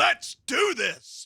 Let's do this!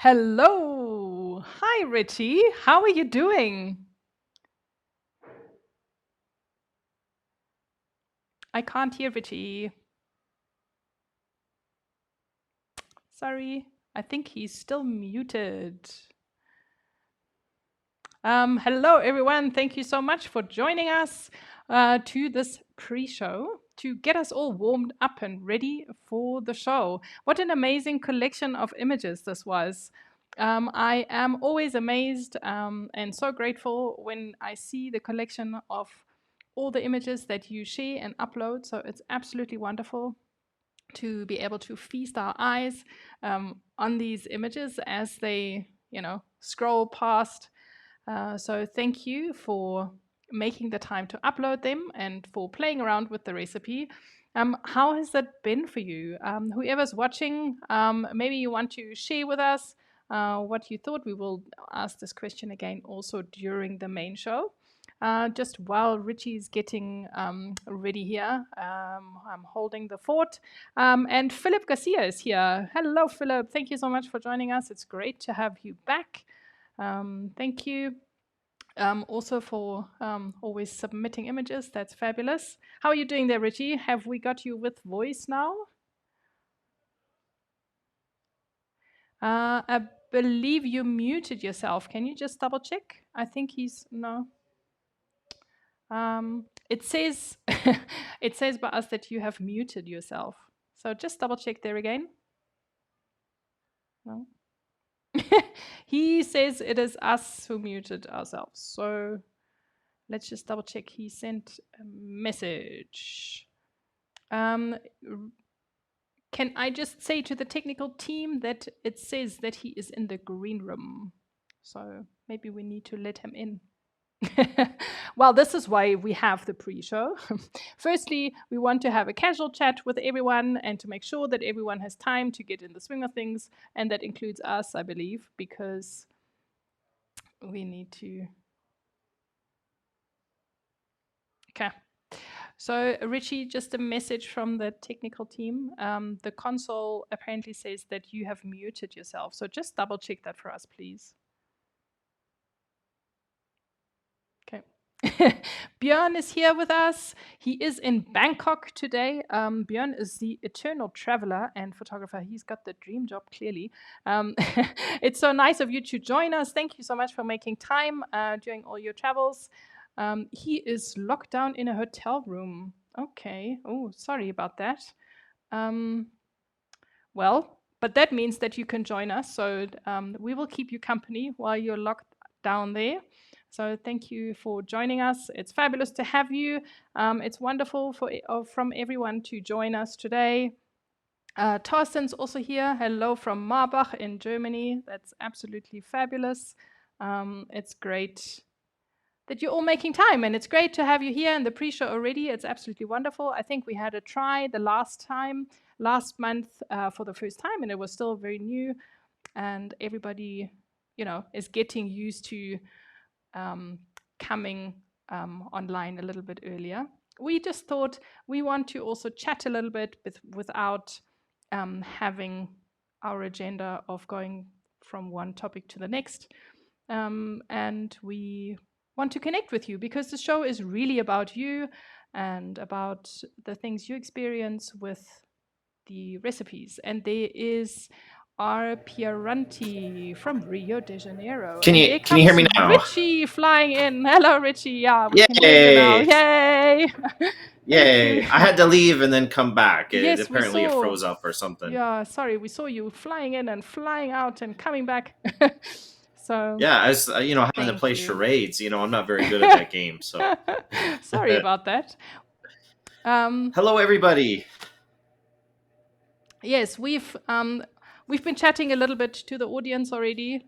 Hello. Hi, Ritchie. How are you doing? I can't hear Ritchie. Sorry. I think he's still muted. Hello, everyone. Thank you so much for joining us to this pre-show to get us all warmed up and ready for the show. What an amazing collection of images this was. I am always amazed and so grateful when I see the collection of all the images that you share and upload. So it's absolutely wonderful to be able to feast our eyes on these images as they, scroll past. So thank you for making the time to upload them and for playing around with the recipe. How has that been for you? Whoever's watching, maybe you want to share with us what you thought. We will ask this question again also during the main show. Just while Richie's getting ready here, I'm holding the fort. And Philip Garcia is here. Hello, Philip. Thank you so much for joining us. It's great to have you back. Thank you also for always submitting images. That's fabulous. How are you doing there, Richie? Have we got you with voice now? I believe you muted yourself. Can you just double check? I think he's no. It says it says by us that you have muted yourself. So just double check there again. No. He says it is us who muted ourselves. So let's just double check. He sent a message. Can I just say to the technical team that it says that he is in the green room? So maybe we need to let him in. Well, this is why we have the pre-show. Firstly, we want to have a casual chat with everyone and to make sure that everyone has time to get in the swing of things. And that includes us, I believe, because we need to. Okay. So, Ritchie, just a message from the technical team. The console apparently says that you have muted yourself. So just double check that for us, please. Okay. Björn is here with us. He is in Bangkok today. Björn is the eternal traveler and photographer. He's got the dream job, clearly. It's so nice of you to join us. Thank you so much for making time during all your travels. He is locked down in a hotel room. Okay. Oh, sorry about that. Well, but that means that you can join us. So we will keep you company while you're locked down there. So thank you for joining us. It's fabulous to have you. It's wonderful from everyone to join us today. Thorsten's also here. Hello from Marbach in Germany. That's absolutely fabulous. It's great that you're all making time, and it's great to have you here in the pre-show already. It's absolutely wonderful. I think we had a try the last month for the first time, and it was still very new, and everybody, is getting used to coming online a little bit earlier. We just thought we want to also chat a little bit without having our agenda of going from one topic to the next. And we want to connect with you because the show is really about you and about the things you experience with the recipes. And there is our Pieranti from Rio de Janeiro. Can and you there can you hear comes me now? Ritchie flying in. Hello, Ritchie. Yeah, we can hear you now. Yay! Yay! I had to leave and then come back. Yes, Apparently it froze up or something. Yeah, sorry, we saw you flying in and flying out and coming back. So yeah, I was having to play charades. I'm not very good at that game. So sorry about that. Hello, everybody. Yes, we've been chatting a little bit to the audience already.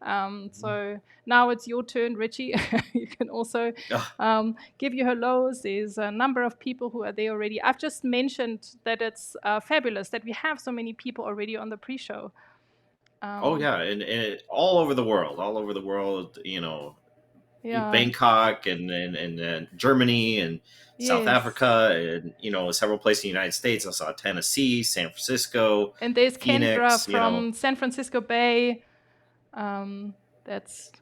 So now it's your turn, Ritchie. You can also give your hellos. There's a number of people who are there already. I've just mentioned that it's fabulous that we have so many people already on the pre-show. Oh yeah, and all over the world, Bangkok and Germany and South Africa and several places in the United States. I saw Tennessee, San Francisco, and there's Phoenix, Kendra from San Francisco Bay. That's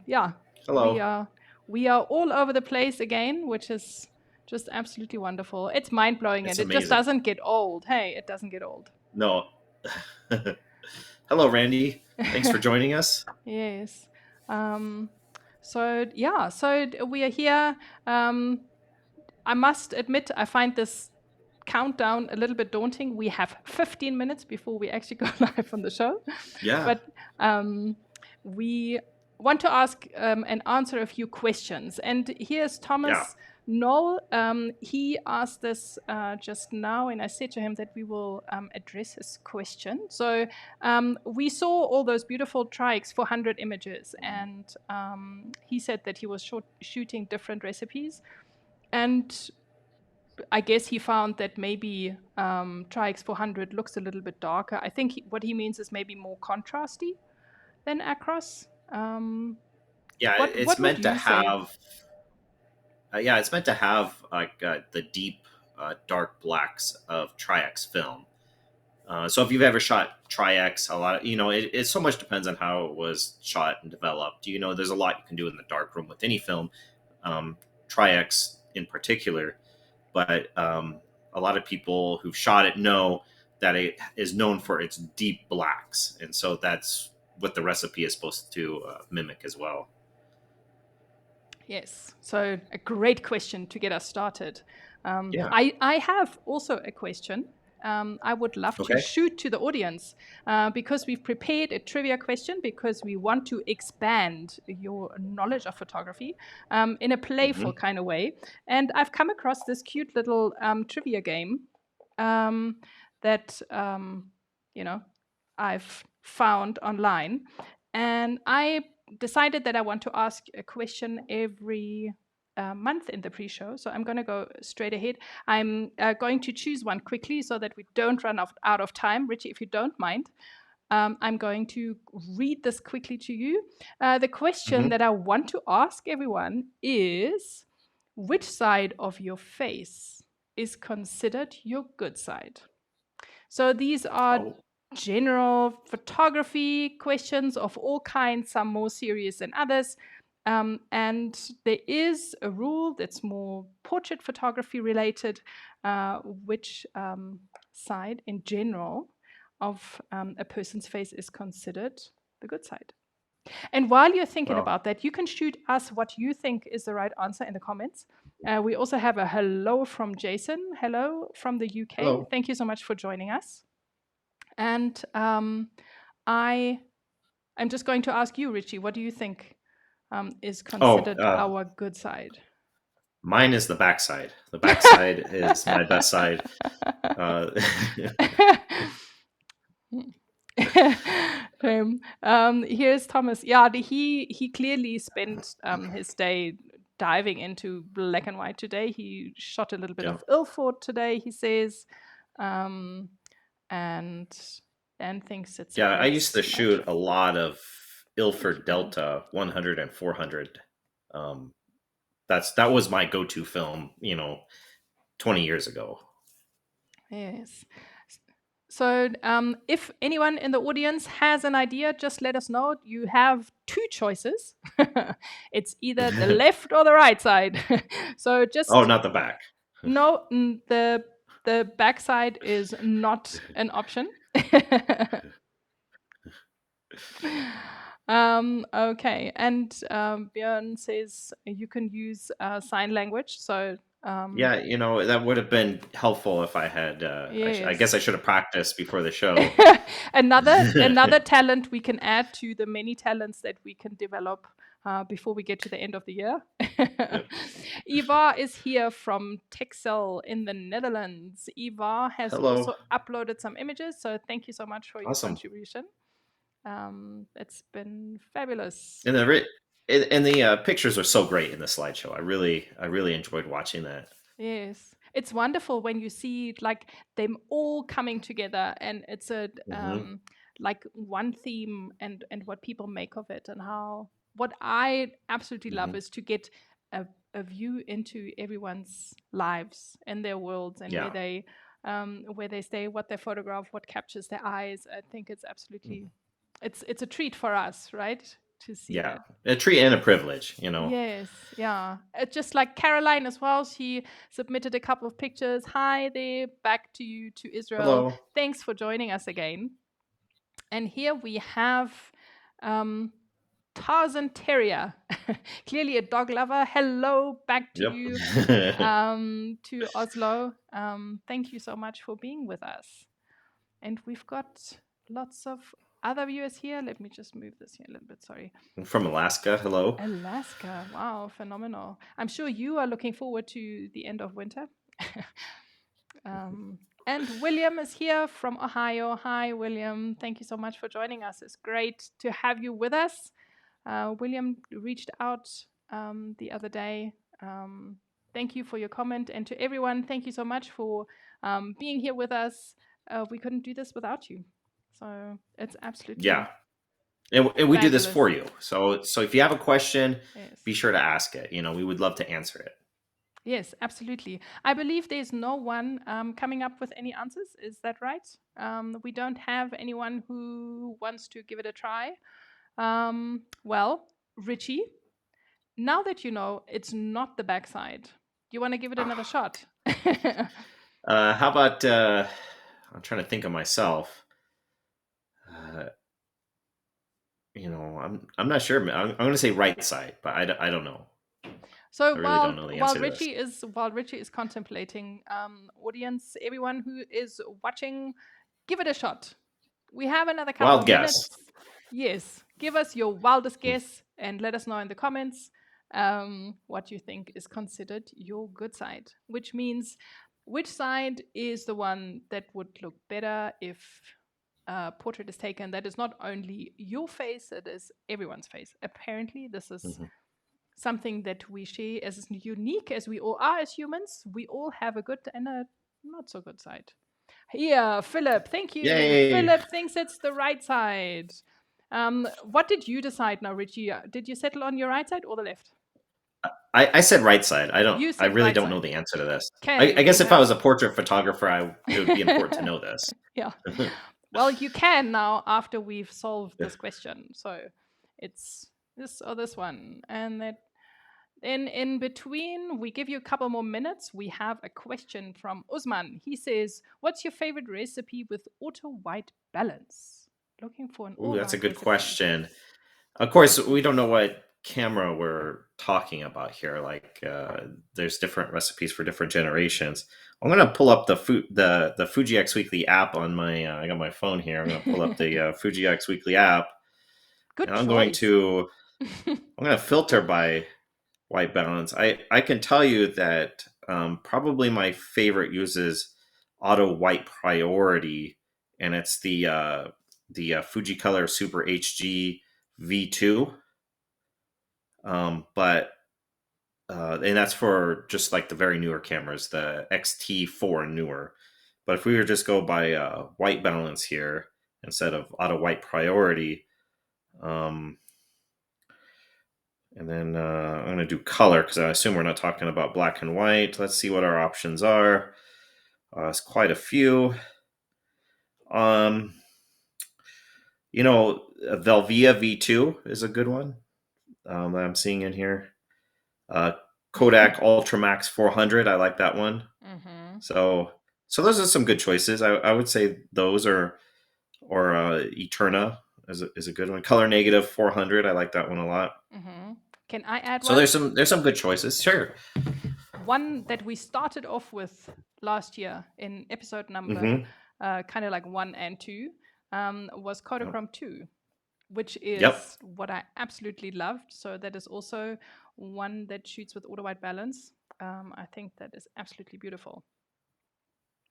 yeah. Hello. We are all over the place again, which is just absolutely wonderful. It's mind blowing, It's and it just amazing. doesn't get old. Hey, it doesn't get old. No. Hello, Randy. Thanks for joining us. Yes. So yeah, so we are here. I must admit, I find this countdown a little bit daunting. We have 15 minutes before we actually go live on the show. Yeah. But we want to ask and answer a few questions. And here's Yeah. Thomas Knoll. He asked this just now, and I said to him that we will address his question. So we saw all those beautiful Tri-X 400 images, and he said that he was shooting different recipes. And I guess he found that maybe Tri-X 400 looks a little bit darker. I think what he means is maybe more contrasty than Acros. Yeah. It's What would meant to you say? have. Yeah, it's meant to have like the deep dark blacks of Tri-X film. So if you've ever shot Tri-X, a lot of it so much depends on how it was shot and developed. There's a lot you can do in the dark room with any film, Tri-X in particular. But a lot of people who've shot it know that it is known for its deep blacks, and so that's what the recipe is supposed to mimic as well. Yes. So a great question to get us started. Yeah. I have also a question. I would love to Okay. shoot to the audience because we've prepared a trivia question because we want to expand your knowledge of photography in a playful kind of way. And I've come across this cute little trivia game that I've found online, and I decided that I want to ask a question every month in the pre-show. So I'm going to go straight ahead. I'm going to choose one quickly so that we don't run out of time. Ritchie, if you don't mind, I'm going to read this quickly to you. The question that I want to ask everyone is, which side of your face is considered your good side? So these are Oh. general photography questions of all kinds, some more serious than others. And there is a rule that's more portrait photography related, which side in general of a person's face is considered the good side. And while you're thinking Well. about that, you can shoot us what you think is the right answer in the comments. We also have a hello from Jason. Hello from the UK. Hello. Thank you so much for joining us. And I'm just going to ask you, Ritchie, what do you think is considered our good side? Mine is the backside. The backside is my best side. Here's Thomas. Yeah, he clearly spent his day diving into black and white today. He shot a little bit of Ilford today, he says, and thinks it's a I great used to shoot a lot of Ilford Delta 100 and 400. That was my go-to film, 20 years ago. Yes. So if anyone in the audience has an idea, just let us know. You have two choices. It's either the left or the right side. So just not the back. No, the back side is not an option. Okay, and Björn says you can use sign language. So that would have been helpful if I had. I guess I should have practiced before the show. another talent we can add to the many talents that we can develop before we get to the end of the year. Eva is here from Texel in the Netherlands. Eva has also uploaded some images, so thank you so much for your contribution. It's been fabulous. And the pictures are so great in the slideshow. I really enjoyed watching that. Yes, it's wonderful when you see like them all coming together, and it's a like one theme and what people make of it, and how what I absolutely love is to get a view into everyone's lives and their worlds and where they stay, what they photograph, what captures their eyes. I think it's absolutely it's a treat for us, right, to see Yeah, that. a treat and a privilege, you know. Yes, yeah. Just like Caroline as well, she submitted a couple of pictures. Hi there, back to you to Israel. Hello. Thanks for joining us again. And here we have um, Tarzan Terrier, clearly a dog lover. Hello, back to you Yep. to Oslo. Thank you so much for being with us. And we've got lots of other viewers here. Let me just move this here a little bit. Sorry. From Alaska. Hello. Alaska. Wow, phenomenal. I'm sure you are looking forward to the end of winter. And William is here from Ohio. Hi, William. Thank you so much for joining us. It's great to have you with us. William reached out the other day. Thank you for your comment. And to everyone, thank you so much for being here with us. We couldn't do this without you. So it's absolutely Yeah. And we do this fabulous. for you. So if you have a question, Yes. be sure to ask it. You know, we would love to answer it. Yes, absolutely. I believe there's no one coming up with any answers. Is that right? We don't have anyone who wants to give it a try. Well, Ritchie, now that you know it's not the backside, you want to give it another shot? How about I'm trying to think of myself. Uh, you know, I'm not sure. I'm going to say right side, but I don't know. So I really don't know the answer to this. While Ritchie is contemplating, audience, everyone who is watching, give it a shot. We have another couple Wild of guess. minutes. Yes, give us your wildest Hmm. guess and let us know in the comments what you think is considered your good side, which means which side is the one that would look better if a portrait is taken that is not only your face, it is everyone's face. Apparently, this is Hmm. something that we share as unique as we all are as humans. We all have a good and a not so good side. Here, Philip, thank you. Yay! Philip thinks it's the right side. What did you decide now, Ritchie? Did you settle on your right side or the left? I said right side. You I said really right don't know side. the answer to this. Okay, I we guess if I have. was a portrait photographer, it would be important to know this. Yeah. Well, you can now after we've solved Yeah. this question. So it's this or this one. And that in between, we give you a couple more minutes. We have a question from Usman. He says, what's your favorite recipe with auto white balance? Looking for an Ooh, that's a all-round good recipe. question. Of course, we don't know what camera we're talking about here. Like, there's different recipes for different generations. I'm gonna pull up the Fuji X Weekly app on my. I got my phone here. I'm gonna pull up the Fuji X Weekly app, Good and choice. I'm gonna filter by white balance. I can tell you that probably my favorite uses auto white priority, and it's the Fuji Color Super HG V2. But and that's for just like the very newer cameras, the XT4 and newer. But if we were just go by white balance here instead of auto white priority, um, and then I'm going to do color because I assume we're not talking about black and white. Let's see what our options are. It's quite a few. Um, Velvia V2 is a good one that I'm seeing in here. Uh, Kodak Ultramax 400, I like that one. Mm-hmm. So those are some good choices. I would say those are or Eterna is a good one. Color Negative 400, I like that one a lot. Mm-hmm. Can I add So one? there's some good choices. Sure. One that we started off with last year in episode number Mm-hmm. kind of like 1 and 2 was Yep. Kodachrome 2, which Yep. is what I absolutely loved. So that is also one that shoots with auto white balance. I think that is absolutely beautiful.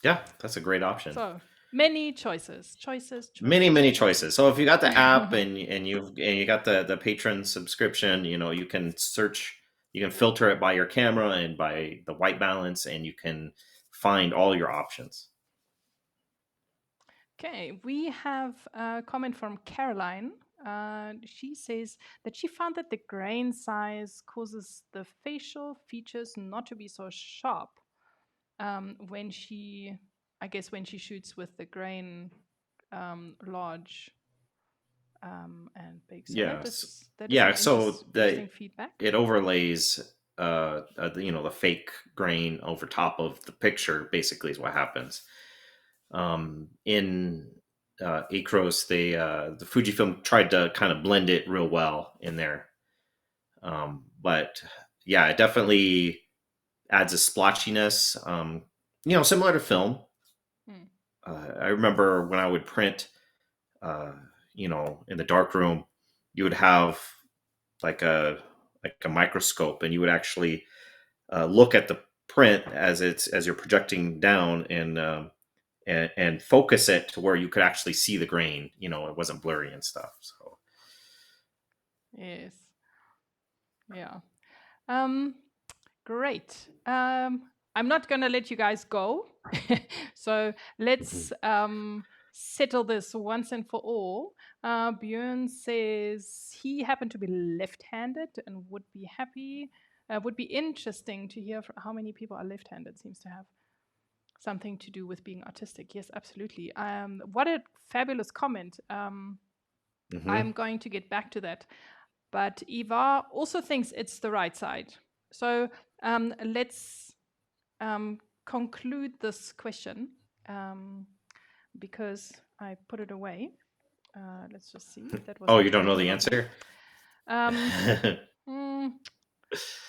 Yeah, that's a great option. So many choices, choices, Many choices. choices. So if you got the app and you got the patron subscription, you can search, you can filter it by your camera and by the white balance, and you can find all your options. Okay, we have a comment from Caroline. She says that she found that the grain size causes the facial features not to be so sharp when I guess, when she shoots with the grain large. and big. So Yeah. that is Yeah. some So interesting feedback. it overlays, the fake grain over top of the picture. Basically, is what happens. In Acros, the Fujifilm tried to kind of blend it real well in there, but yeah, it definitely adds a splotchiness. Similar to film. Hmm. I remember when I would print, uh, in the dark room, you would have like a microscope, and you would actually look at the print as you're projecting down, and focus it to where you could actually see the grain. It wasn't blurry and stuff. So Yes. Yeah. Great. I'm not going to let you guys go. So let's settle this once and for all. Björn says he happened to be left-handed and would be interesting to hear how many people are left-handed. Seems to have something to do with being artistic. Yes, absolutely. What a fabulous comment. I'm going to get back to that. But Eva also thinks it's the right side. So let's conclude this question because I put it away. Let's just see. That was oh, not you don't know correct the about me. answer?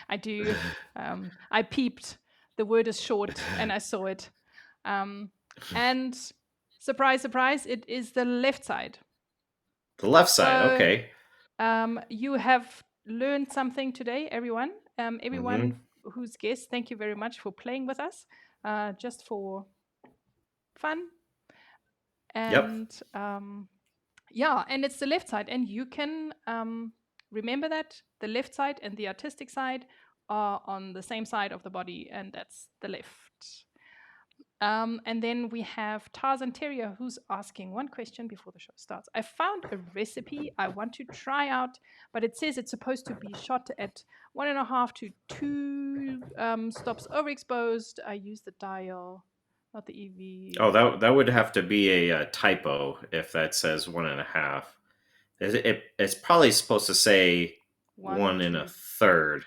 I do. I peeped. The word is short, and I saw it. And surprise, surprise, it is the left side. The left side. So, Okay. you have learned something today, everyone. Everyone who's guest, thank you very much for playing with us, just for fun. Yep. And yeah, and it's the left side. And you can remember that the left side and the artistic side are on the same side of the body, and that's the left. And then we have Tarzan Terrier who's asking one question before the show starts. I found a recipe I want to try out, but it says it's supposed to be shot at 1.5 to 2 stops overexposed. I use the dial, not the EV. Oh, that would have to be a typo if that says 1.5. It's probably supposed to say 1 one and a to third.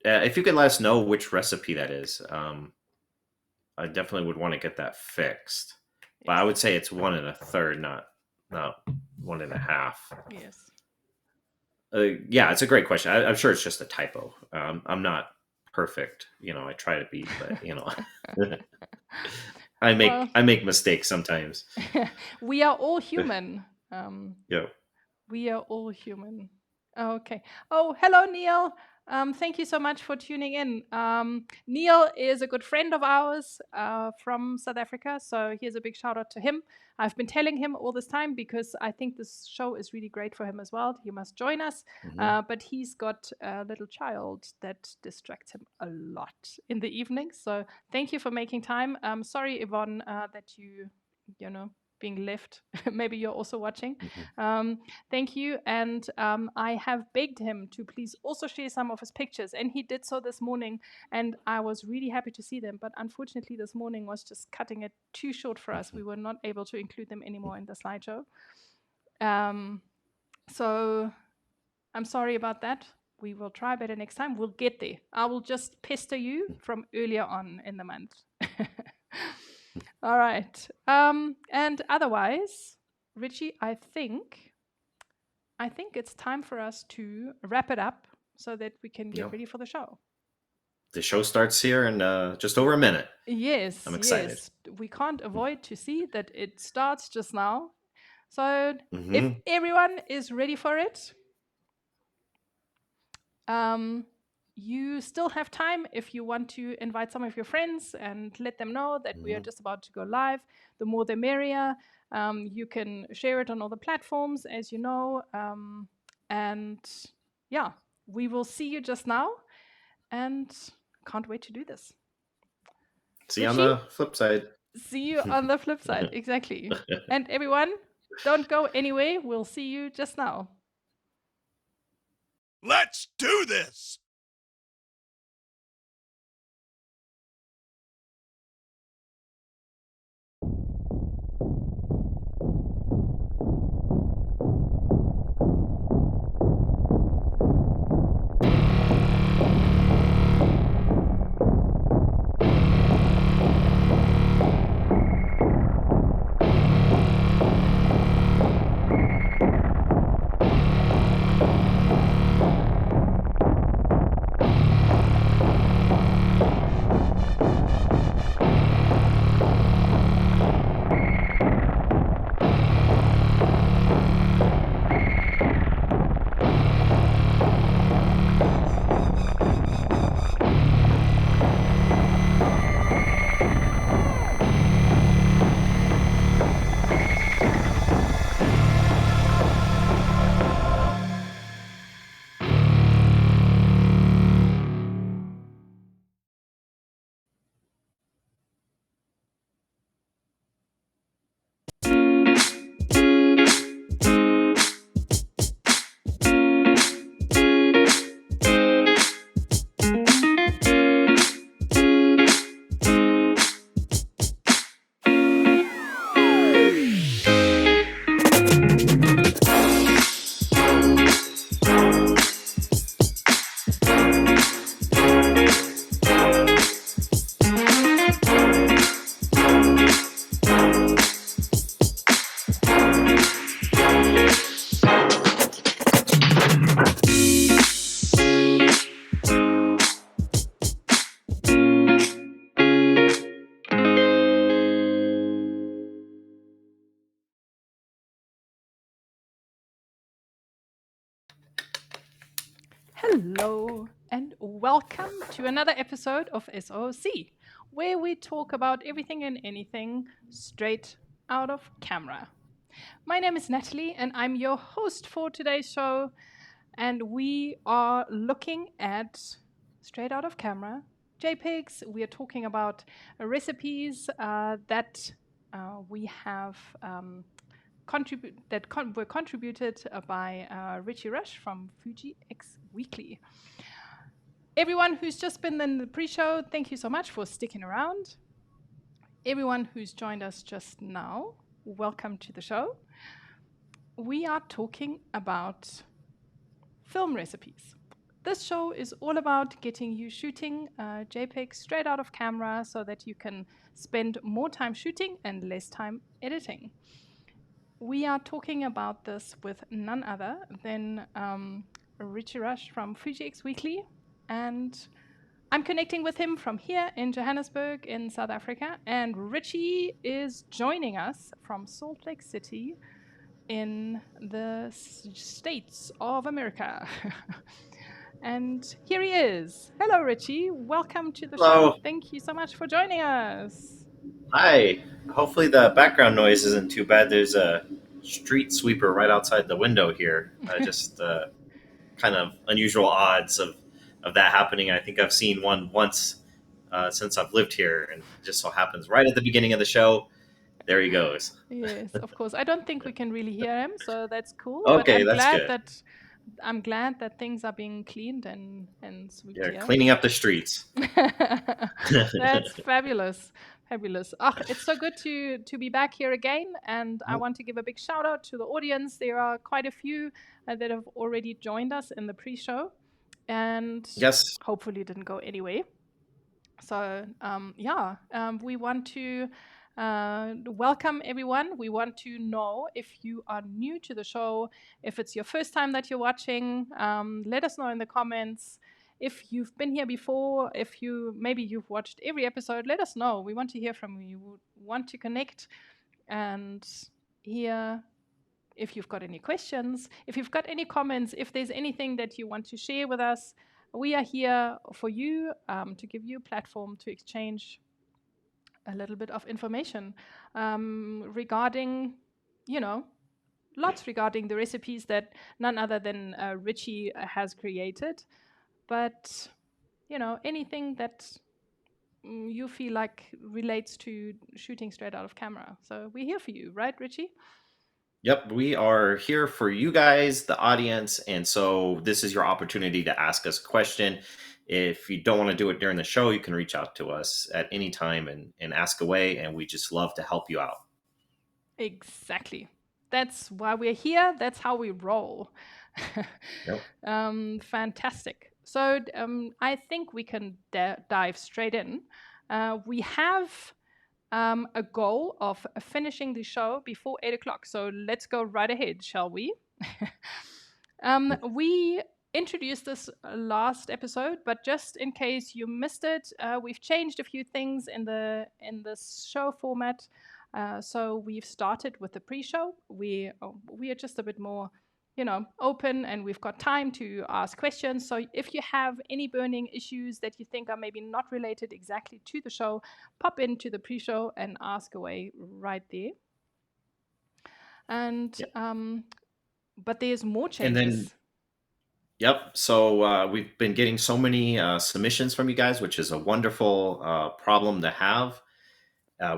If you could let us know which recipe that is, I definitely would want to get that fixed. But I would say it's 1 1/3, not 1.5. Yes. Yeah, it's a great question. I'm sure it's just a typo. I'm not perfect. I try to be, but I make mistakes sometimes. We are all human. Yeah. We are all human. Okay. Oh, hello, Neil. Thank you so much for tuning in. Neil is a good friend of ours from South Africa, so here's a big shout out to him. I've been telling him all this time because I think this show is really great for him as well. He must join us, but he's got a little child that distracts him a lot in the evenings. So thank you for making time. Sorry, Yvonne, that being left. Maybe you're also watching. Thank you. And I have begged him to please also share some of his pictures. And he did so this morning. And I was really happy to see them. But unfortunately, this morning was just cutting it too short for us. We were not able to include them anymore in the slideshow. So I'm sorry about that. We will try better next time. We'll get there. I will just pester you from earlier on in the month. All right. And otherwise, Ritchie, I think it's time for us to wrap it up so that we can get ready for the show. The show starts here in just over a minute. Yes, I'm excited. Yes. We can't avoid to see that it starts just now. So if everyone is ready for it, you still have time if you want to invite some of your friends and let them know that we are just about to go live. The more the merrier. You can share it on all the platforms, as you know. And yeah, we will see you just now. And can't wait to do this. See you on the flip side. See you on the flip side. Exactly. And everyone, don't go anywhere. We'll see you just now. Let's do this! Hello, and welcome to another episode of SOOC, where we talk about everything and anything straight out of camera. My name is Nathalie, and I'm your host for today's show. And we are looking at straight out of camera JPEGs. We are talking about recipes that we have were contributed by Ritchie from Fuji X Weekly. Everyone who's just been in the pre-show, thank you so much for sticking around. Everyone who's joined us just now, welcome to the show. We are talking about film recipes. This show is all about getting you shooting JPEG straight out of camera so that you can spend more time shooting and less time editing. We are talking about this with none other than Ritchie from Fuji X Weekly, and I'm connecting with him from here in Johannesburg in South Africa, and Ritchie is joining us from Salt Lake City in the States of America. And here he is. Hello, Ritchie. Welcome to the Hello. show. Thank you so much for joining us. Hi. Hopefully the background noise isn't too bad. There's a street sweeper right outside the window here. Just kind of unusual odds of that happening. I think I've seen one once since I've lived here, and it just so happens right at the beginning of the show. There he goes. Yes, of course. I don't think we can really hear him, so that's cool. But Okay, that's good. I'm glad that things are being cleaned and swept Yeah, here. cleaning up the streets. That's fabulous. Fabulous. Oh, it's so good to be back here again. And I want to give a big shout out to the audience. There are quite a few that have already joined us in the pre-show and Yes. hopefully didn't go anywhere. So we want to welcome everyone. We want to know if you are new to the show, if it's your first time that you're watching, let us know in the comments. If you've been here before, if maybe you've watched every episode, let us know. We want to hear from you. We want to connect and hear if you've got any questions, if you've got any comments, if there's anything that you want to share with us. We are here for you to give you a platform to exchange a little bit of information regarding, lots regarding the recipes that none other than Ritchie has created. But, anything that you feel like relates to shooting straight out of camera. So we're here for you, right, Ritchie? Yep, we are here for you guys, the audience, and so this is your opportunity to ask us a question. If you don't want to do it during the show, you can reach out to us at any time and ask away, and we just love to help you out. Exactly. That's why we're here. That's how we roll. Yep. Fantastic. So I think we can dive straight in. We have a goal of finishing the show before 8 o'clock. So let's go right ahead, shall we? We introduced this last episode, but just in case you missed it, we've changed a few things in this show format. So we've started with the pre-show. We are just a bit more, open, and we've got time to ask questions. So if you have any burning issues that you think are maybe not related exactly to the show, pop into the pre-show and ask away right there. And but there's more changes. Yep. So we've been getting so many submissions from you guys, which is a wonderful problem to have.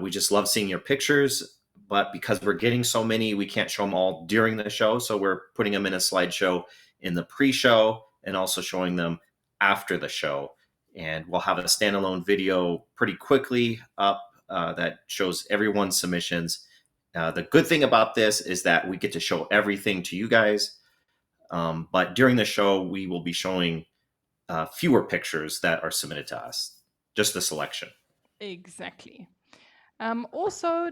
We just love seeing your pictures, but because we're getting so many, we can't show them all during the show. So we're putting them in a slideshow in the pre-show and also showing them after the show. And we'll have a standalone video pretty quickly up that shows everyone's submissions. The good thing about this is that we get to show everything to you guys. But during the show, we will be showing fewer pictures that are submitted to us, just the selection. Exactly. Also,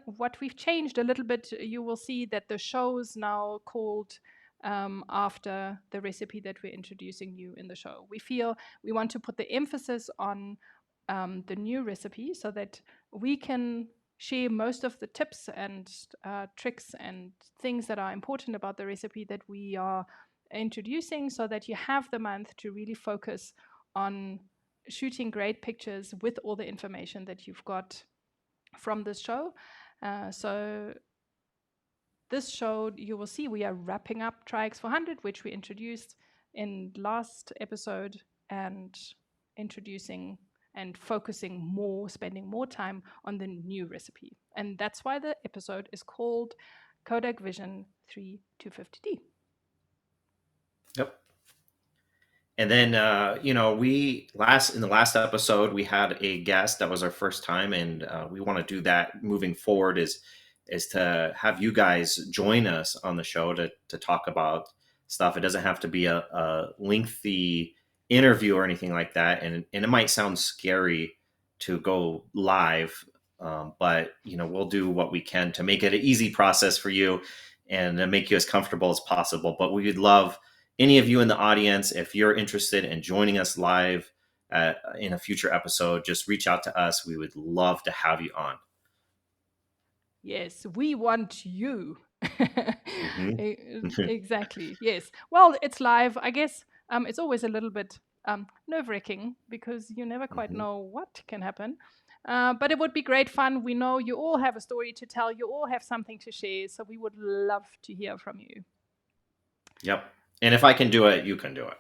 what we've changed a little bit, you will see that the show is now called after the recipe that we're introducing you in the show. We feel we want to put the emphasis on the new recipe so that we can share most of the tips and tricks and things that are important about the recipe that we are introducing so that you have the month to really focus on shooting great pictures with all the information that you've got from this show. So this show, you will see we are wrapping up Tri-X 400, which we introduced in last episode, and introducing and focusing more, spending more time on the new recipe. And that's why the episode is called Kodak Vision3 250D. Yep. And then, in the last episode, we had a guest. That was our first time, and we want to do that moving forward. Is to have you guys join us on the show to talk about stuff. It doesn't have to be a lengthy interview or anything like that, and it might sound scary to go live, but we'll do what we can to make it an easy process for you and to make you as comfortable as possible. But we would love any of you in the audience, if you're interested in joining us live in a future episode, just reach out to us. We would love to have you on. Yes, we want you. Mm-hmm. Exactly. Yes. Well, it's live. I guess it's always a little bit nerve-wracking because you never quite know what can happen. But it would be great fun. We know you all have a story to tell. You all have something to share. So we would love to hear from you. Yep. And if I can do it, you can do it.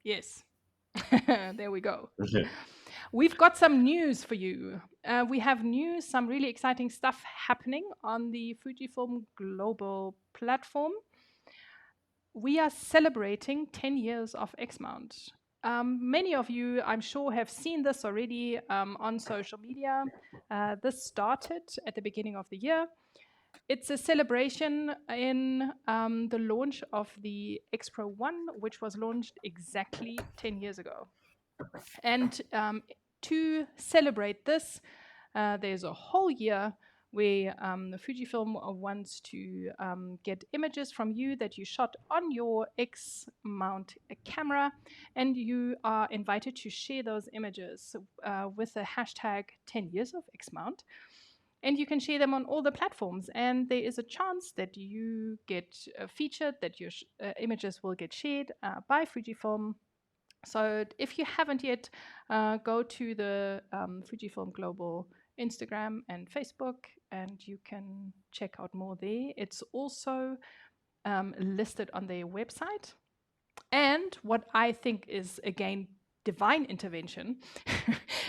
Yes. There we go. We've got some news for you. We have news, some really exciting stuff happening on the Fujifilm global platform. We are celebrating 10 years of X-Mount. Many of you, I'm sure, have seen this already on social media. This started at the beginning of the year. It's a celebration in the launch of the X Pro 1, which was launched exactly 10 years ago. And to celebrate this, there's a whole year where the Fujifilm wants to get images from you that you shot on your X-mount camera, and you are invited to share those images with the hashtag 10 years of X-mount. And you can share them on all the platforms. And there is a chance that you get featured, that your images will get shared by Fujifilm. So if you haven't yet, go to the Fujifilm Global Instagram and Facebook, and you can check out more there. It's also listed on their website. And what I think is, again, divine intervention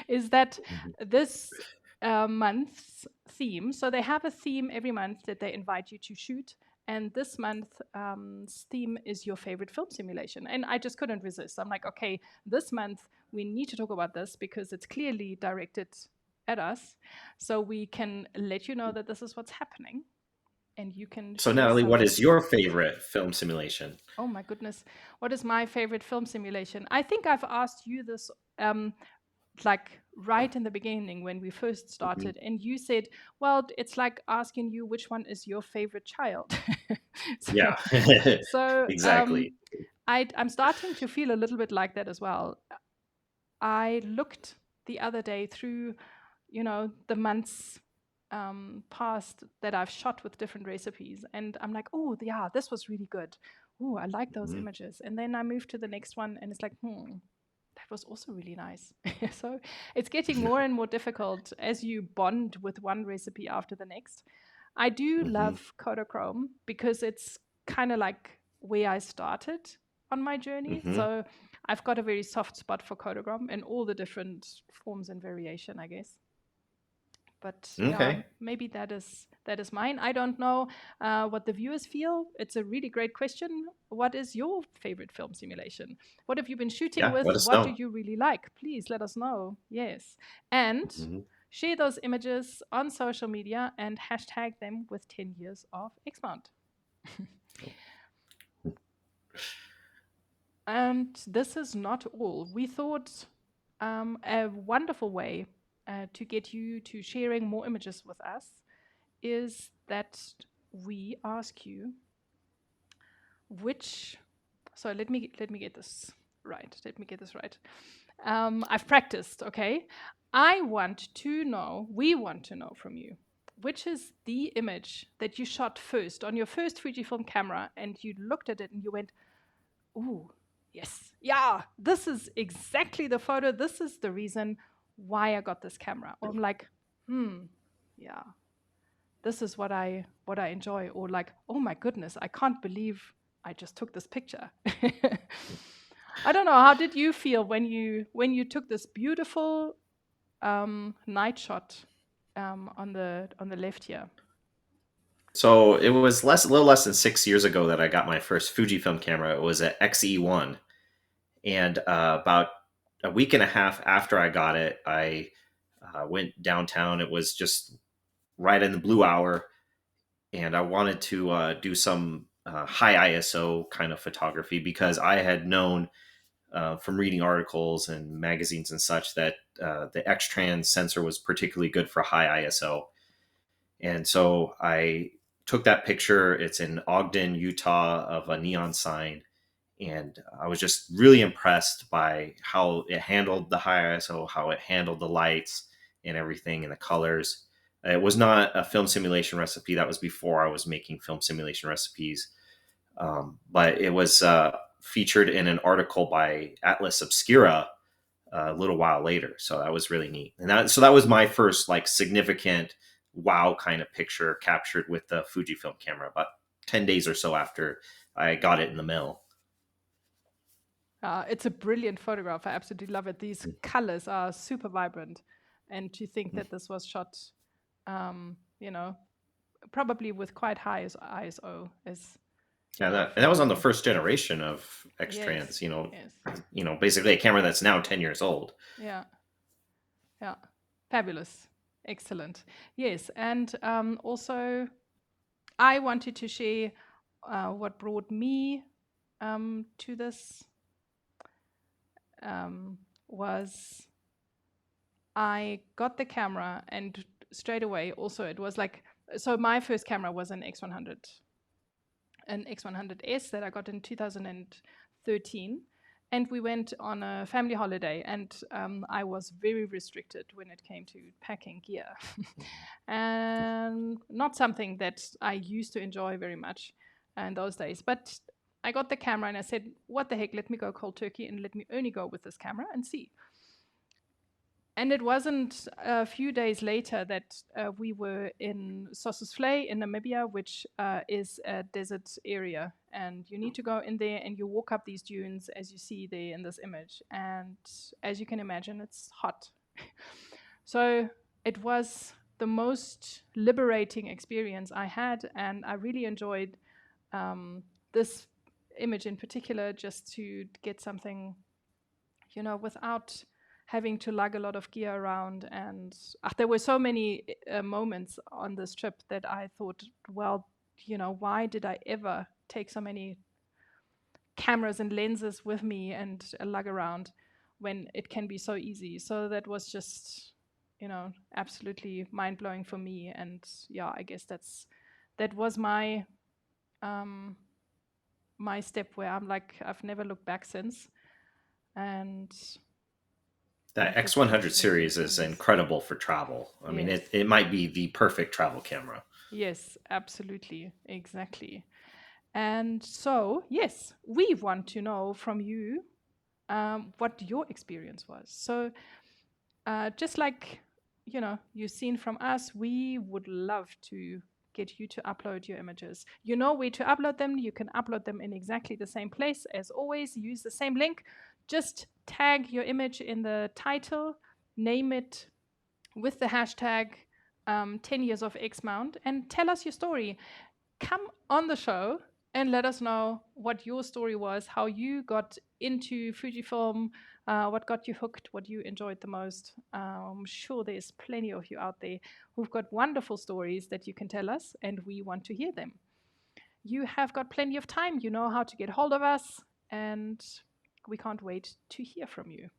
is that this month's theme, so they have a theme every month that they invite you to shoot. And this month's theme is your favorite film simulation. And I just couldn't resist. I'm like, okay, this month we need to talk about this because it's clearly directed at us. So we can let you know that this is what's happening. And you can. So, Nathalie, what is your favorite film simulation? Oh, my goodness. What is my favorite film simulation? I think I've asked you this like right in the beginning when we first started, and you said, well, it's like asking you which one is your favorite child. So exactly. I'm starting to feel a little bit like that as well. I looked the other day through the months past that I've shot with different recipes, and I'm like, oh yeah, this was really good. Oh, I like those images. And then I move to the next one and it's like, that was also really nice. So it's getting more and more difficult as you bond with one recipe after the next. I do love Kodachrome because it's kind of like where I started on my journey. So I've got a very soft spot for Kodachrome in all the different forms and variation, I guess. But yeah, maybe that is mine. I don't know what the viewers feel. It's a really great question. What is your favorite film simulation? What have you been shooting with? What do you really like? Please let us know. Yes. And share those images on social media and hashtag them with 10 years of X-mount. And this is not all. We thought a wonderful way to get you to sharing more images with us is that we ask you which. So let me get this right. I've practiced. Okay, we want to know from you which is the image that you shot first on your first Fujifilm camera, and you looked at it and you went, ooh, yes, yeah, this is exactly the photo. This is the reason why I got this camera. Or I'm like, yeah, this is what I enjoy. Or like, oh my goodness, I can't believe I just took this picture. I don't know. How did you feel when you took this beautiful night shot on the left here? So it was a little less than 6 years ago that I got my first Fujifilm camera. It was an XE1, and about a week and a half after I got it, I went downtown. It was just right in the blue hour, and I wanted to do some high ISO kind of photography because I had known from reading articles and magazines and such that the X-Trans sensor was particularly good for high ISO. And so I took that picture. It's in Ogden, Utah, of a neon sign. And I was just really impressed by how it handled the high ISO, how it handled the lights and everything and the colors. It was not a film simulation recipe. That was before I was making film simulation recipes. But it was featured in an article by Atlas Obscura a little while later. So that was really neat. And that was my first like significant wow kind of picture captured with the Fujifilm camera about 10 days or so after I got it in the mail. It's a brilliant photograph. I absolutely love it. These colors are super vibrant. And to think that this was shot, probably with quite high ISO is. Yeah, that was on the first generation of X-Trans, Yes. Basically a camera that's now 10 years old. Yeah. Yeah. Fabulous. Excellent. Yes. And also, I wanted to share what brought me to this was I got the camera, and straight away also it was like, so my first camera was an X100S that I got in 2013. And we went on a family holiday, and I was very restricted when it came to packing gear. And not something that I used to enjoy very much in those days. But I got the camera and I said, what the heck, let me go cold turkey and let me only go with this camera and see. And it wasn't a few days later that we were in Sossusvlei in Namibia, which is a desert area. And you need to go in there and you walk up these dunes as you see there in this image. And as you can imagine, it's hot. So it was the most liberating experience I had. And I really enjoyed this image in particular, just to get something, without having to lug a lot of gear around. And there were so many moments on this trip that I thought, well, why did I ever take so many cameras and lenses with me and lug around when it can be so easy? So that was just, absolutely mind-blowing for me. And yeah, I guess that was my my step where I'm like, I've never looked back since. And that X100 series is incredible for travel. I mean, it might be the perfect travel camera. Yes, absolutely. Exactly. And so, yes, we want to know from you what your experience was. So just like, you've seen from us, we would love to get you to upload your images. You know where to upload them. You can upload them in exactly the same place. As always, use the same link. Just tag your image in the title, name it with the hashtag 10 years of X-Mount, and tell us your story. Come on the show and let us know what your story was, how you got into Fujifilm, what got you hooked, what you enjoyed the most. I'm sure there's plenty of you out there who've got wonderful stories that you can tell us, and we want to hear them. You have got plenty of time. You know how to get hold of us, and we can't wait to hear from you.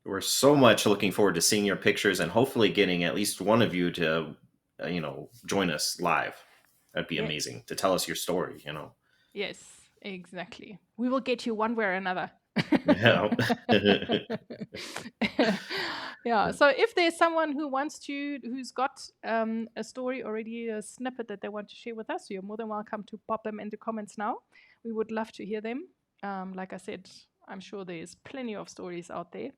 We're so much looking forward to seeing your pictures and hopefully getting at least one of you to, join us live. That'd be amazing to tell us your story, Yes, exactly. We will get you one way or another. Yeah. Yeah. So if there's someone who's got a story already, a snippet that they want to share with us, you're more than welcome to pop them in the comments now. We would love to hear them. Like I said, I'm sure there's plenty of stories out there.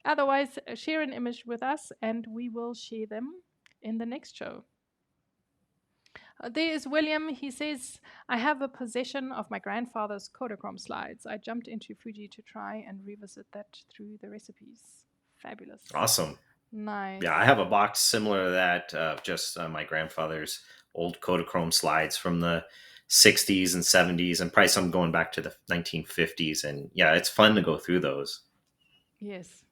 Otherwise, share an image with us and we will share them in the next show. There is William. He says, I have a possession of my grandfather's Kodachrome slides. I jumped into Fuji to try and revisit that through the recipes. Fabulous. Awesome. Nice. Yeah, I have a box similar to that of just my grandfather's old Kodachrome slides from the 60s and 70s, and probably some going back to the 1950s. And yeah, it's fun to go through those. Yes.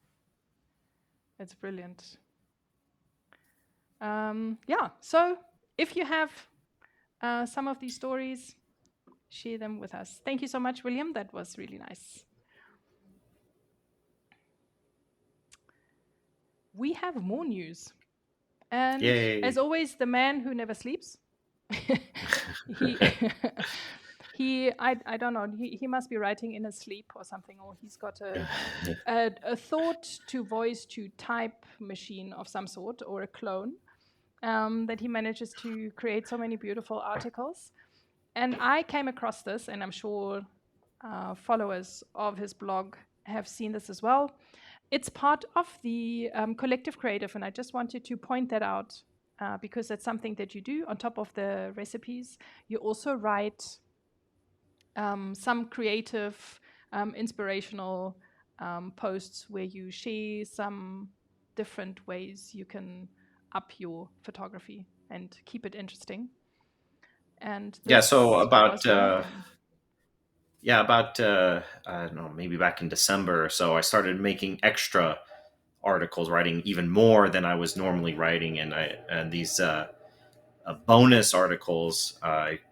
It's brilliant. Yeah, so if you have some of these stories, share them with us. Thank you so much, William. That was really nice. We have more news. And Yay. as always, the man who never sleeps. I don't know, he must be writing in his sleep or something, or he's got a thought to voice to type machine of some sort, or a clone, that he manages to create so many beautiful articles. And I came across this, and I'm sure followers of his blog have seen this as well. It's part of the collective creative, and I just wanted to point that out because that's something that you do on top of the recipes. You also write some creative, inspirational posts where you share some different ways you can up your photography and keep it interesting. And Yeah, so about was one of them. I don't know, maybe back in December or so, I started making extra articles, writing even more than I was normally writing, and these bonus articles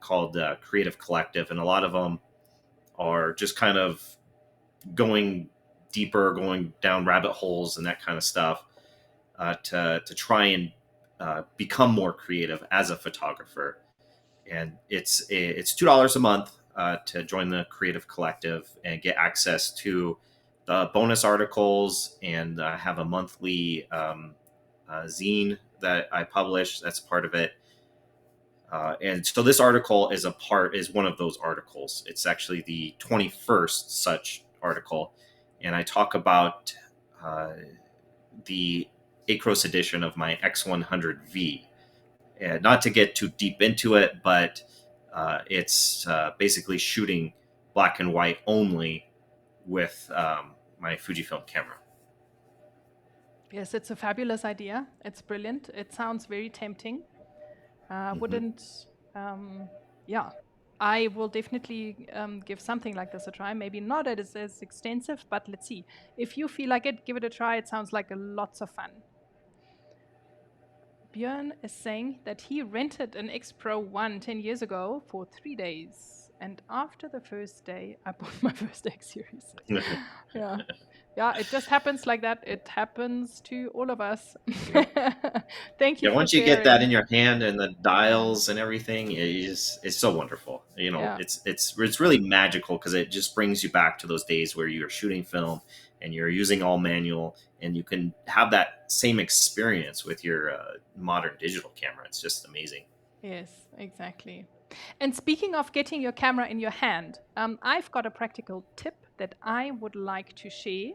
called Creative Collective, and a lot of them are just kind of going deeper, going down rabbit holes and that kind of stuff to try and become more creative as a photographer. And it's $2 a month to join the Creative Collective and get access to the bonus articles, and have a monthly zine that I publish. That's part of it. And so this article is one of those articles. It's actually the 21st such article, and I talk about the Acros edition of my X100V. And not to get too deep into it, but it's basically shooting black and white only with my Fujifilm camera. Yes, it's a fabulous idea. It's brilliant. It sounds very tempting. Wouldn't, yeah. I will definitely give something like this a try. Maybe not as extensive, but let's see. If you feel like it, give it a try. It sounds like lots of fun. Björn is saying that he rented an X Pro 1 10 years ago for 3 days. And after the first day, I bought my first X series. Yeah. Yeah, it just happens like that. It happens to all of us. Thank you. Yeah, once you get that in your hand and the dials and everything, it's so wonderful. You know, Yeah. it's really magical because it just brings you back to those days where you're shooting film and you're using all manual, and you can have that same experience with your modern digital camera. It's just amazing. Yes, exactly. And speaking of getting your camera in your hand, I've got a practical tip that I would like to share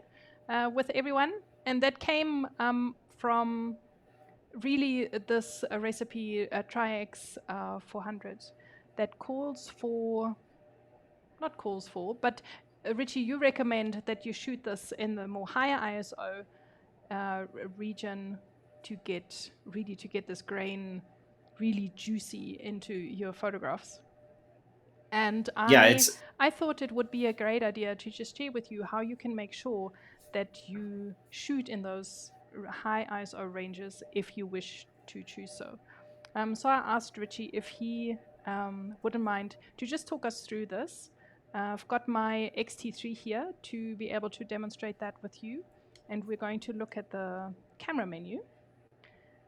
with everyone. And that came from really this recipe, Tri-X 400, that but Ritchie, you recommend that you shoot this in the more higher ISO region to get this grain really juicy into your photographs. And I thought it would be a great idea to just share with you how you can make sure that you shoot in those high ISO ranges if you wish to choose so. So I asked Ritchie if he wouldn't mind to just talk us through this. I've got my XT3 here to be able to demonstrate that with you. And we're going to look at the camera menu.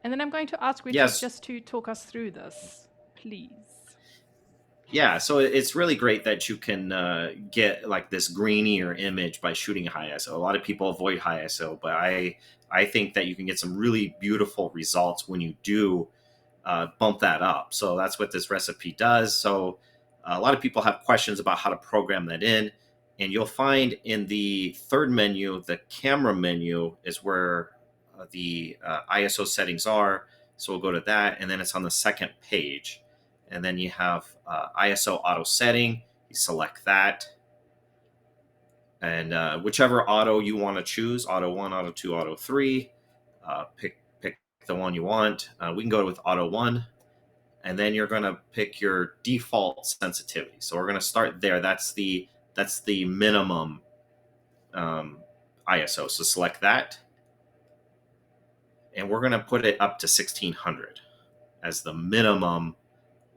And then I'm going to ask Ritchie just to talk us through this, please. Yeah, so it's really great that you can get like this grainier image by shooting high ISO. A lot of people avoid high ISO, but I think that you can get some really beautiful results when you do bump that up. So that's what this recipe does. So a lot of people have questions about how to program that in, and you'll find in the third menu, the camera menu is where the ISO settings are. So we'll go to that, and then it's on the second page. And then you have ISO auto setting. You select that, and whichever auto you want to choose, auto 1, auto 2, auto 3, pick the one you want. We can go with auto 1, and then you're going to pick your default sensitivity. So we're going to start there. That's the minimum ISO. So select that, and we're going to put it up to 1600 as the minimum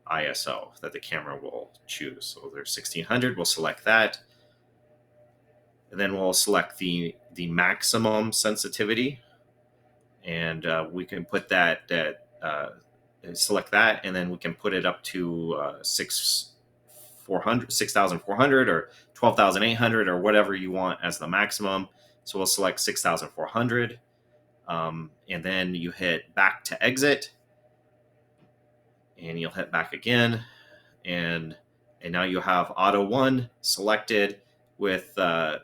ISO that the camera will choose. So there's 1600. We'll select that, and then we'll select the maximum sensitivity, and we can put that select that, and then we can put it up to 6,400 or 12,800 or whatever you want as the maximum. So we'll select 6,400, and then you hit back to exit, and you'll hit back again, and now you have auto 1 selected with the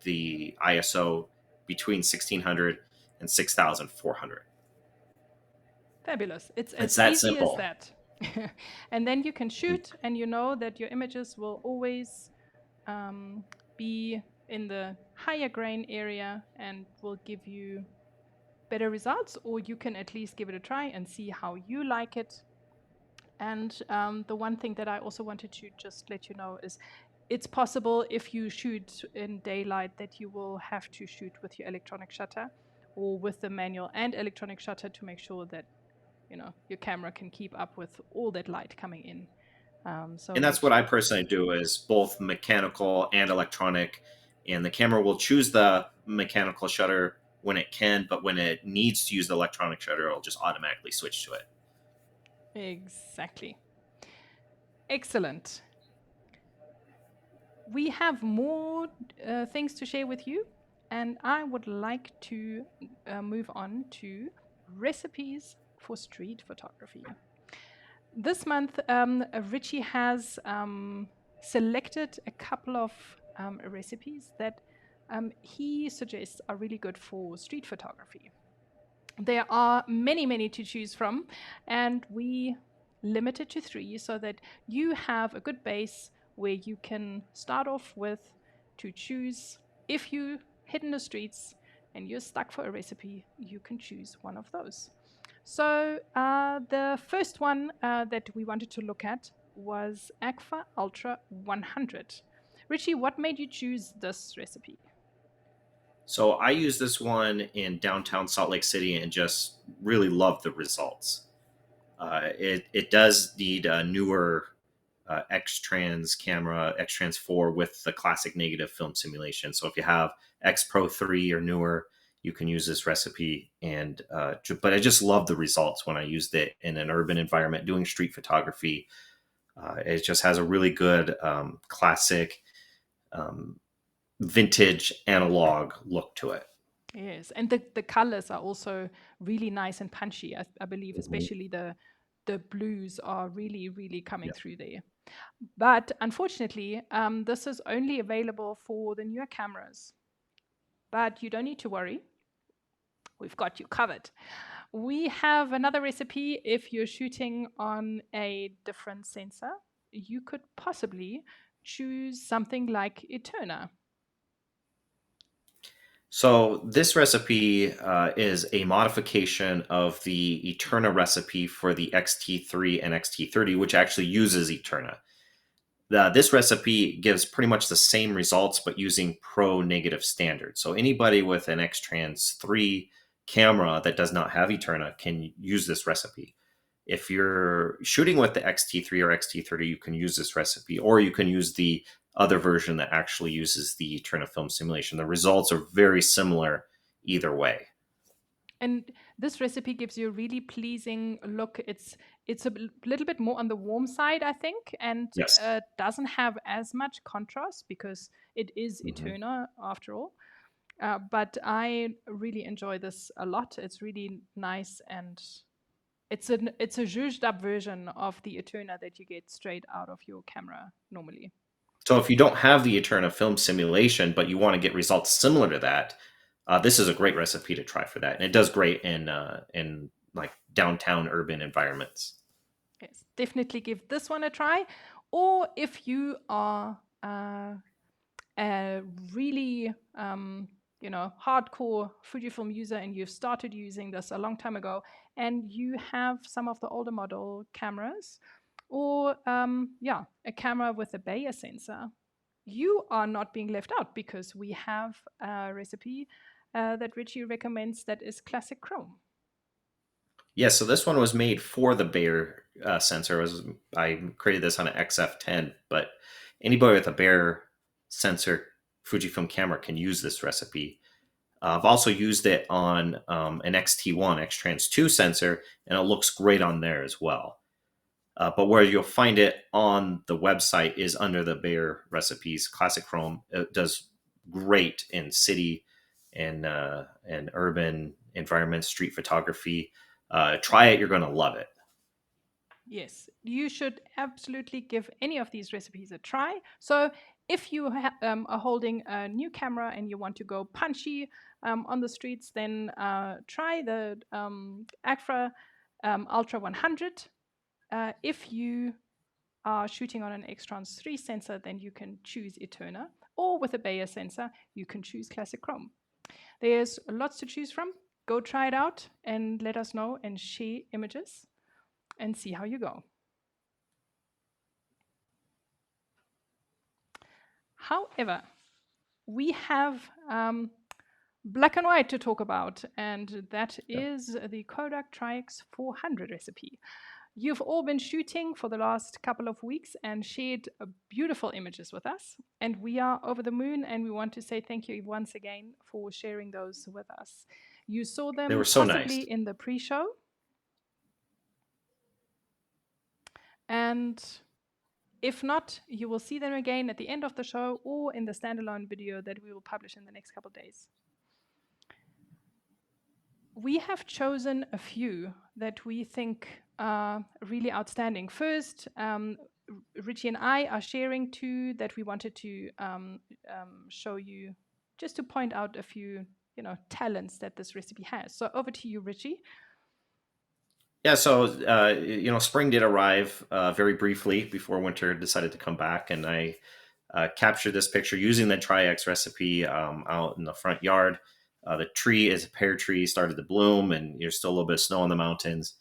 ISO between 1600 and 6400. Fabulous. It's It's as that easy simple. as that. And then you can shoot, and you know that your images will always be in the higher grain area and will give you better results, or you can at least give it a try and see how you like it. And the one thing that I also wanted to just let you know is it's possible if you shoot in daylight that you will have to shoot with your electronic shutter or with the manual and electronic shutter to make sure that your camera can keep up with all that light coming in. And that's what I personally do, is both mechanical and electronic, and the camera will choose the mechanical shutter when it can, but when it needs to use the electronic shutter, it'll just automatically switch to it. Exactly. Excellent. We have more things to share with you, and I would like to move on to recipes for street photography. This month, Ritchie has selected a couple of recipes that he suggests are really good for street photography. There are many, many to choose from, and we limit it to 3 so that you have a good base where you can start off with to choose. If you hit in the streets and you're stuck for a recipe, you can choose one of those. So the first one that we wanted to look at was Agfa Ultra 100. Ritchie, what made you choose this recipe? So I used this one in downtown Salt Lake City and just really loved the results. It does need a newer X-Trans camera, X-Trans 4 with the classic negative film simulation. So if you have X Pro 3 or newer, you can use this recipe. And but I just love the results when I used it in an urban environment doing street photography. It just has a really good classic vintage analog look to it. Yes, and the colors are also really nice and punchy. I believe, especially the blues are really, really coming through there. But unfortunately, this is only available for the newer cameras. But you don't need to worry. We've got you covered. We have another recipe. If you're shooting on a different sensor, you could possibly choose something like Eterna. So this recipe is a modification of the Eterna recipe for the XT3 and XT30, which actually uses Eterna. This recipe gives pretty much the same results, but using pro negative standard. So anybody with an X-Trans 3 camera that does not have Eterna can use this recipe. If you're shooting with the XT3 or XT30, you can use this recipe, or you can use the other version that actually uses the Eterna film simulation. The results are very similar either way. And This recipe gives you a really pleasing look. It's a little bit more on the warm side, I think, and Yes. doesn't have as much contrast because it is Eterna after all. But I really enjoy this a lot. It's really nice, and it's a zhuzhed up version of the Eterna that you get straight out of your camera normally. So if you don't have the Eterna film simulation, but you want to get results similar to that, this is a great recipe to try for that, and it does great in like downtown urban environments. Yes, definitely give this one a try. Or if you are a really hardcore Fujifilm user and you've started using this a long time ago and you have some of the older model cameras or a camera with a Bayer sensor, you are not being left out because we have a recipe that Ritchie recommends that is classic chrome. Yeah, so this one was made for the Bayer sensor. I created this on an XF10, but anybody with a Bayer sensor Fujifilm camera can use this recipe. I've also used it on an XT1 X-Trans 2 sensor, and it looks great on there as well. But where you'll find it on the website is under the Bayer recipes. Classic Chrome. It does great in city and urban environments, street photography. Try it; you're going to love it. Yes, you should absolutely give any of these recipes a try. So if you are holding a new camera and you want to go punchy on the streets, then try the Acro Ultra 100. If you are shooting on an X-Trans 3 sensor, then you can choose Eterna. Or with a Bayer sensor, you can choose Classic Chrome. There's lots to choose from. Go try it out and let us know and share images and see how you go. However, we have black and white to talk about, and that is the Kodak Tri-X 400 recipe. You've all been shooting for the last couple of weeks and shared beautiful images with us, and we are over the moon, and we want to say thank you once again for sharing those with us. You saw them They were so possibly nice. in the pre-show, and if not, you will see them again at the end of the show or in the standalone video that we will publish in the next couple of days. We have chosen a few that we think are really outstanding. First, Ritchie and I are sharing two that we wanted to show you, just to point out a few, talents that this recipe has. So over to you, Ritchie. Yeah, so spring did arrive very briefly before winter decided to come back, and I captured this picture using the Tri-X recipe out in the front yard. The tree is a pear tree, started to bloom, and there's still a little bit of snow on the mountains.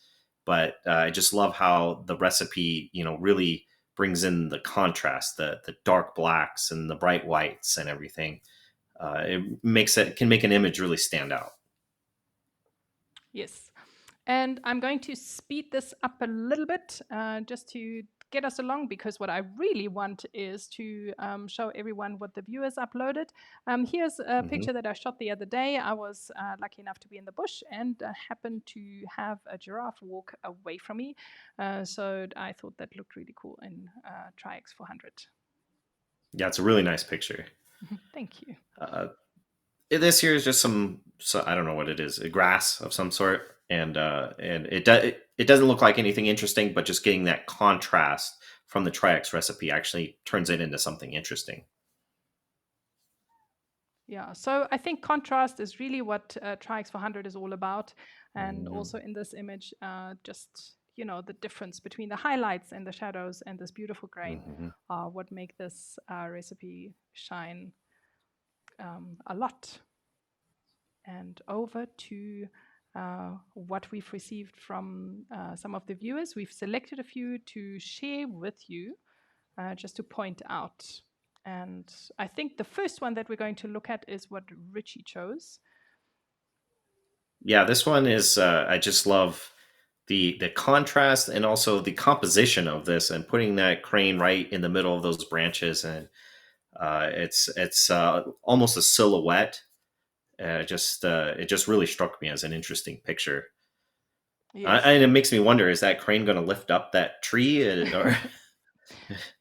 But I just love how the recipe, really brings in the contrast, the dark blacks and the bright whites and everything. It can make an image really stand out. Yes. And I'm going to speed this up a little bit just to get us along, because what I really want is to show everyone what the viewers uploaded. Here's a picture that I shot the other day. I was lucky enough to be in the bush and happened to have a giraffe walk away from me. So I thought that looked really cool in Tri-X 400. Yeah, it's a really nice picture. Thank you. This here is just I don't know what it is, a grass of some sort. And it doesn't look like anything interesting, but just getting that contrast from the Tri-X recipe actually turns it into something interesting. Yeah, so I think contrast is really what Tri-X 400 is all about. And also in this image, just, the difference between the highlights and the shadows and this beautiful grain are what make this recipe shine a lot. And over to what we've received from some of the viewers. We've selected a few to share with you, just to point out. And I think the first one that we're going to look at is what Ritchie chose. Yeah, this one is, I just love the contrast and also the composition of this, and putting that crane right in the middle of those branches. And it's almost a silhouette. it just really struck me as an interesting picture. Yes. And it makes me wonder: is that crane going to lift up that tree? Or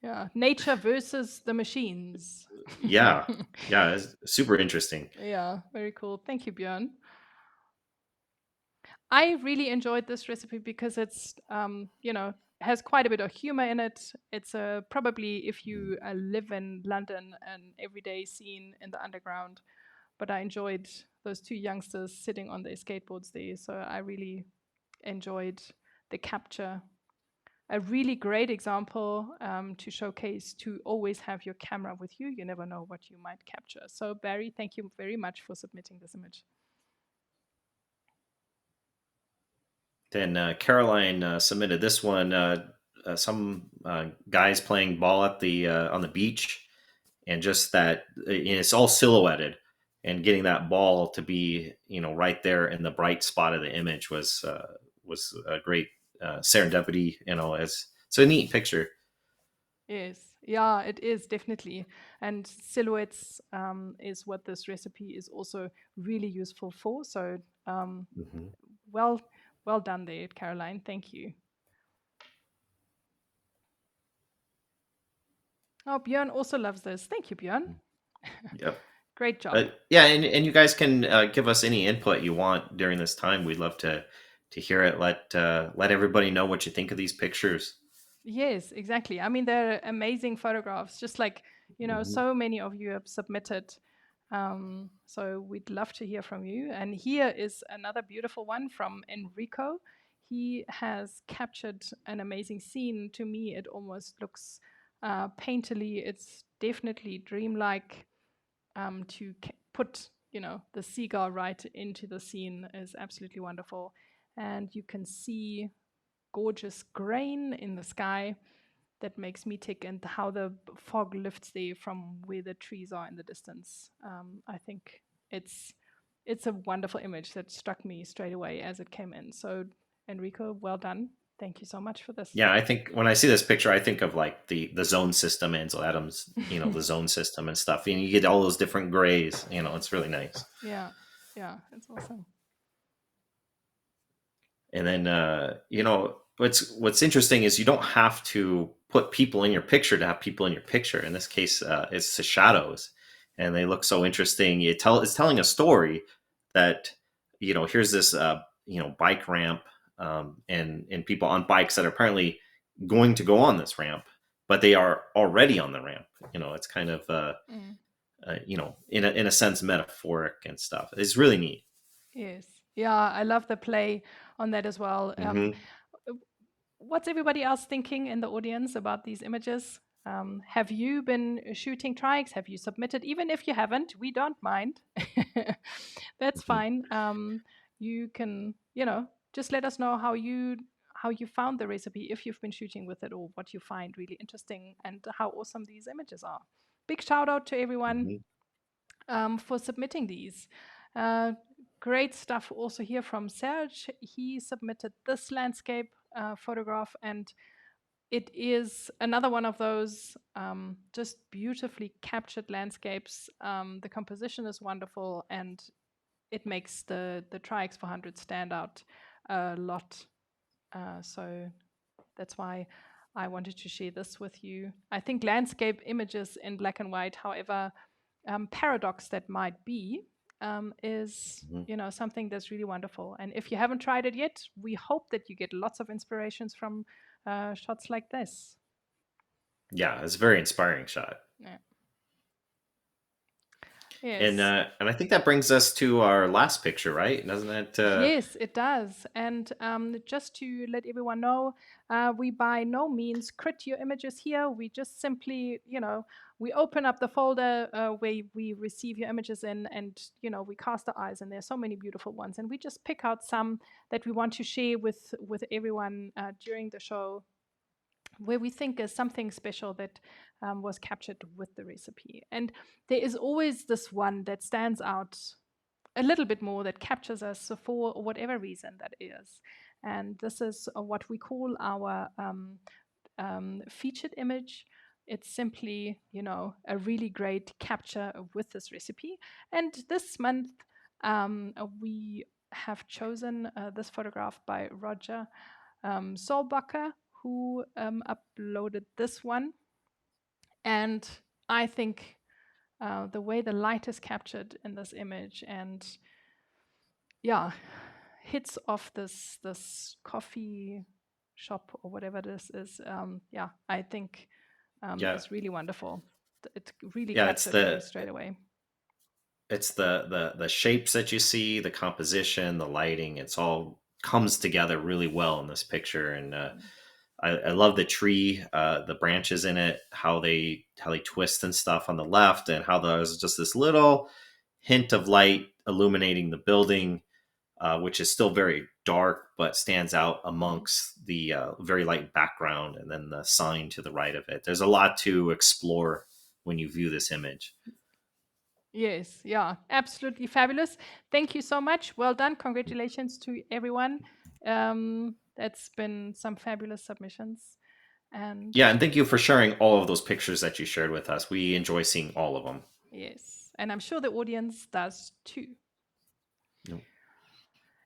Yeah, nature versus the machines. yeah, yeah, it's super interesting. Yeah, very cool. Thank you, Björn. I really enjoyed this recipe because it's, has quite a bit of humor in it. It's probably, if you live in London, an everyday scene in the underground. But I enjoyed those two youngsters sitting on their skateboards there. So I really enjoyed the capture. A really great example to showcase to always have your camera with you. You never know what you might capture. So Barry, thank you very much for submitting this image. Then Caroline submitted this one. Some guys playing ball at the on the beach, and just that it's all silhouetted, and getting that ball to be right there in the bright spot of the image was a great serendipity. It's a neat picture. Yes, yeah, it is definitely. And silhouettes is what this recipe is also really useful for. So Mm-hmm. well done there, Caroline. Thank you. Oh, Björn also loves this. Thank you, Björn. Yep. Great job. Yeah, and you guys can give us any input you want during this time. We'd love to hear it. Let everybody know what you think of these pictures. Yes, exactly. I mean, they're amazing photographs, just like, Mhm. so many of you have submitted. So we'd love to hear from you. And here is another beautiful one from Enrico. He has captured an amazing scene. To me, it almost looks painterly. It's definitely dreamlike. To put, the seagull right into the scene is absolutely wonderful. And you can see gorgeous grain in the sky that makes me tick, and how the fog lifts there from where the trees are in the distance. I think it's a wonderful image that struck me straight away as it came in. So Enrico, well done. Thank you so much for this. Yeah, I think when I see this picture, I think of like the zone system, Ansel Adams, the zone system and stuff. And you get all those different grays. It's really nice. Yeah, it's awesome. And then what's interesting is you don't have to put people in your picture to have people in your picture. In this case, it's the shadows, and they look so interesting. It's telling a story that here's this bike ramp, and people on bikes that are apparently going to go on this ramp, but they are already on the ramp. It's kind of in a sense metaphoric and stuff. It's really neat. Yes. Yeah, I love the play on that as well. Mm-hmm. What's everybody else thinking in the audience about these images? Have you been shooting trikes? Have you submitted? Even if you haven't, we don't mind. That's fine. You can, just let us know how you found the recipe, if you've been shooting with it, or what you find really interesting, and how awesome these images are. Big shout out to everyone for submitting these. Great stuff also here from Serge. He submitted this landscape photograph, and it is another one of those just beautifully captured landscapes. The composition is wonderful, and it makes the Tri-X 400 stand out a lot. So that's why I wanted to share this with you. I think landscape images in black and white, however paradox that might be, is something that's really wonderful. And if you haven't tried it yet, we hope that you get lots of inspirations from shots like this. Yeah, it's a very inspiring shot. Yeah. Yes. And I think that brings us to our last picture, right? Doesn't it? Yes, it does. And just to let everyone know, we by no means crit your images here. We just simply, we open up the folder where we receive your images in, and, we cast our eyes, and there's so many beautiful ones. And we just pick out some that we want to share with everyone during the show, where we think is something special that was captured with the recipe. And there is always this one that stands out a little bit more, that captures us for whatever reason that is. And this is what we call our featured image. It's simply, a really great capture with this recipe. And this month, We have chosen this photograph by Roger Solbacher, who uploaded this one. And I think the way the light is captured in this image and hits off this coffee shop or whatever this is, I think it's really wonderful. It really captured me straight away. It's the shapes that you see, the composition, the lighting. It's all comes together really well in this picture, and I love the tree, the branches in it, how they twist and stuff on the left, and how there's just this little hint of light illuminating the building, which is still very dark but stands out amongst the very light background, and then the sign to the right of it. There's a lot to explore when you view this image. Yes, yeah, absolutely fabulous. Thank you so much. Well done. Congratulations to everyone. That's been some fabulous submissions. And thank you for sharing all of those pictures that you shared with us. We enjoy seeing all of them. Yes, and I'm sure the audience does too. Nope.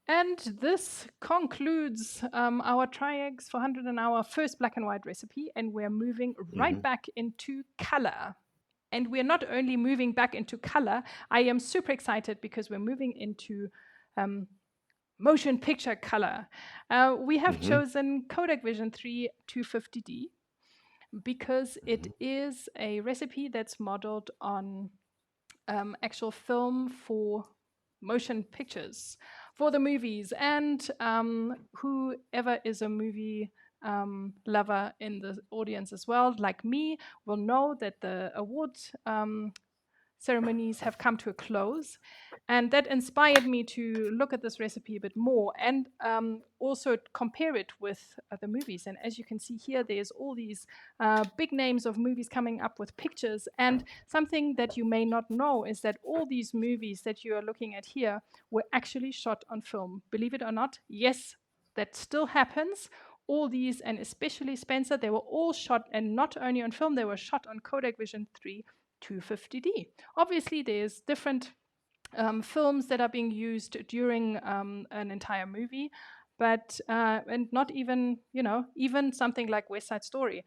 And this concludes our Tri-X 400 an hour first black and white recipe, and we're moving right back into color. And we're not only moving back into color, I am super excited because we're moving into motion picture color. We have chosen Kodak Vision3 250D because it is a recipe that's modeled on actual film for motion pictures for the movies. And whoever is a movie lover in the audience as well, like me, will know that the awards ceremonies have come to a close. And that inspired me to look at this recipe a bit more and also compare it with the movies. And as you can see here, there's all these big names of movies coming up with pictures. And something that you may not know is that all these movies that you are looking at here were actually shot on film. Believe it or not, yes, that still happens. All these, and especially Spencer, they were all shot, and not only on film, they were shot on Kodak Vision3 250D. Obviously, there's different films that are being used during an entire movie, but and not even, even something like West Side Story.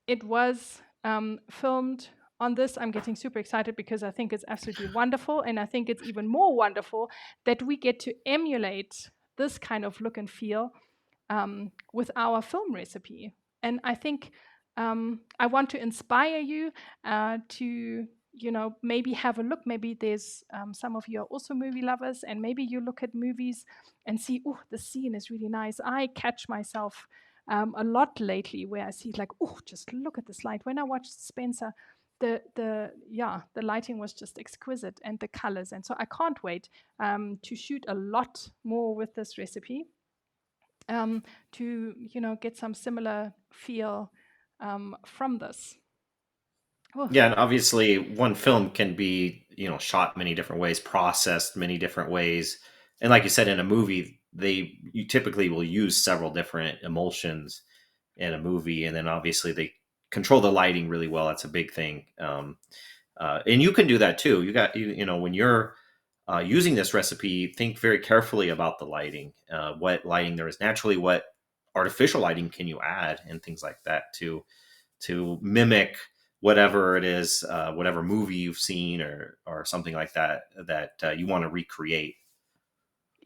It was filmed on this. I'm getting super excited because I think it's absolutely wonderful, and I think it's even more wonderful that we get to emulate this kind of look and feel with our film recipe. And I think I want to inspire you to, maybe have a look. Maybe there's some of you are also movie lovers, and maybe you look at movies and see, oh, the scene is really nice. I catch myself a lot lately where I see like, oh, just look at this light. When I watched Spencer, the lighting was just exquisite, and the colors. And so I can't wait to shoot a lot more with this recipe to, get some similar feel from this. Oh. Yeah, and obviously one film can be, shot many different ways, processed many different ways. And like you said, in a movie, you typically will use several different emulsions in a movie. And then obviously they control the lighting really well. That's a big thing. And you can do that too. When you're using this recipe, think very carefully about the lighting, what lighting there is naturally, what artificial lighting can you add, and things like that to mimic whatever it is, whatever movie you've seen or something like that you want to recreate.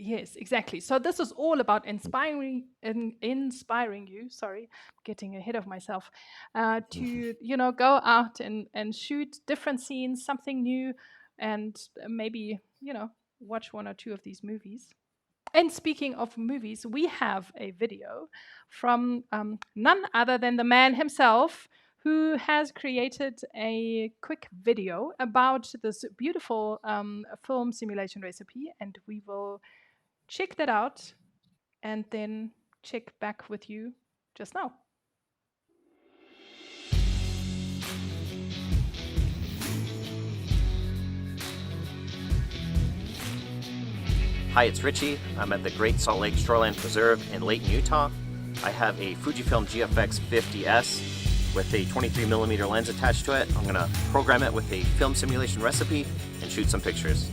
Yes, exactly. So this is all about inspiring you. Sorry, getting ahead of myself. To go out and shoot different scenes, something new, and maybe watch one or two of these movies. And speaking of movies, we have a video from none other than the man himself, who has created a quick video about this beautiful film simulation recipe, and we will check that out and then check back with you just now. Hi, it's Ritchie. I'm at the Great Salt Lake Shoreline Preserve in Layton, Utah. I have a Fujifilm GFX 50S with a 23mm lens attached to it. I'm going to program it with a film simulation recipe and shoot some pictures.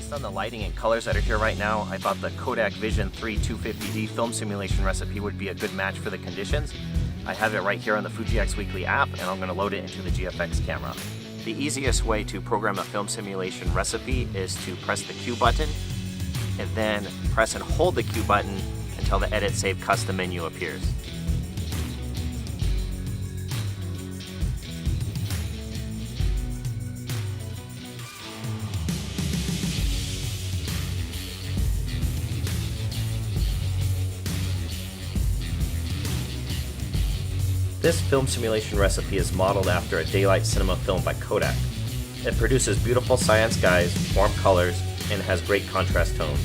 Based on the lighting and colors that are here right now, I thought the Kodak Vision3 250D film simulation recipe would be a good match for the conditions. I have it right here on the Fuji X Weekly app, and I'm going to load it into the GFX camera. The easiest way to program a film simulation recipe is to press the Q button, and then press and hold the Q button until the Edit Save Custom menu appears. This film simulation recipe is modeled after a daylight cinema film by Kodak. It produces beautiful cyan skies, warm colors, and has great contrast tones.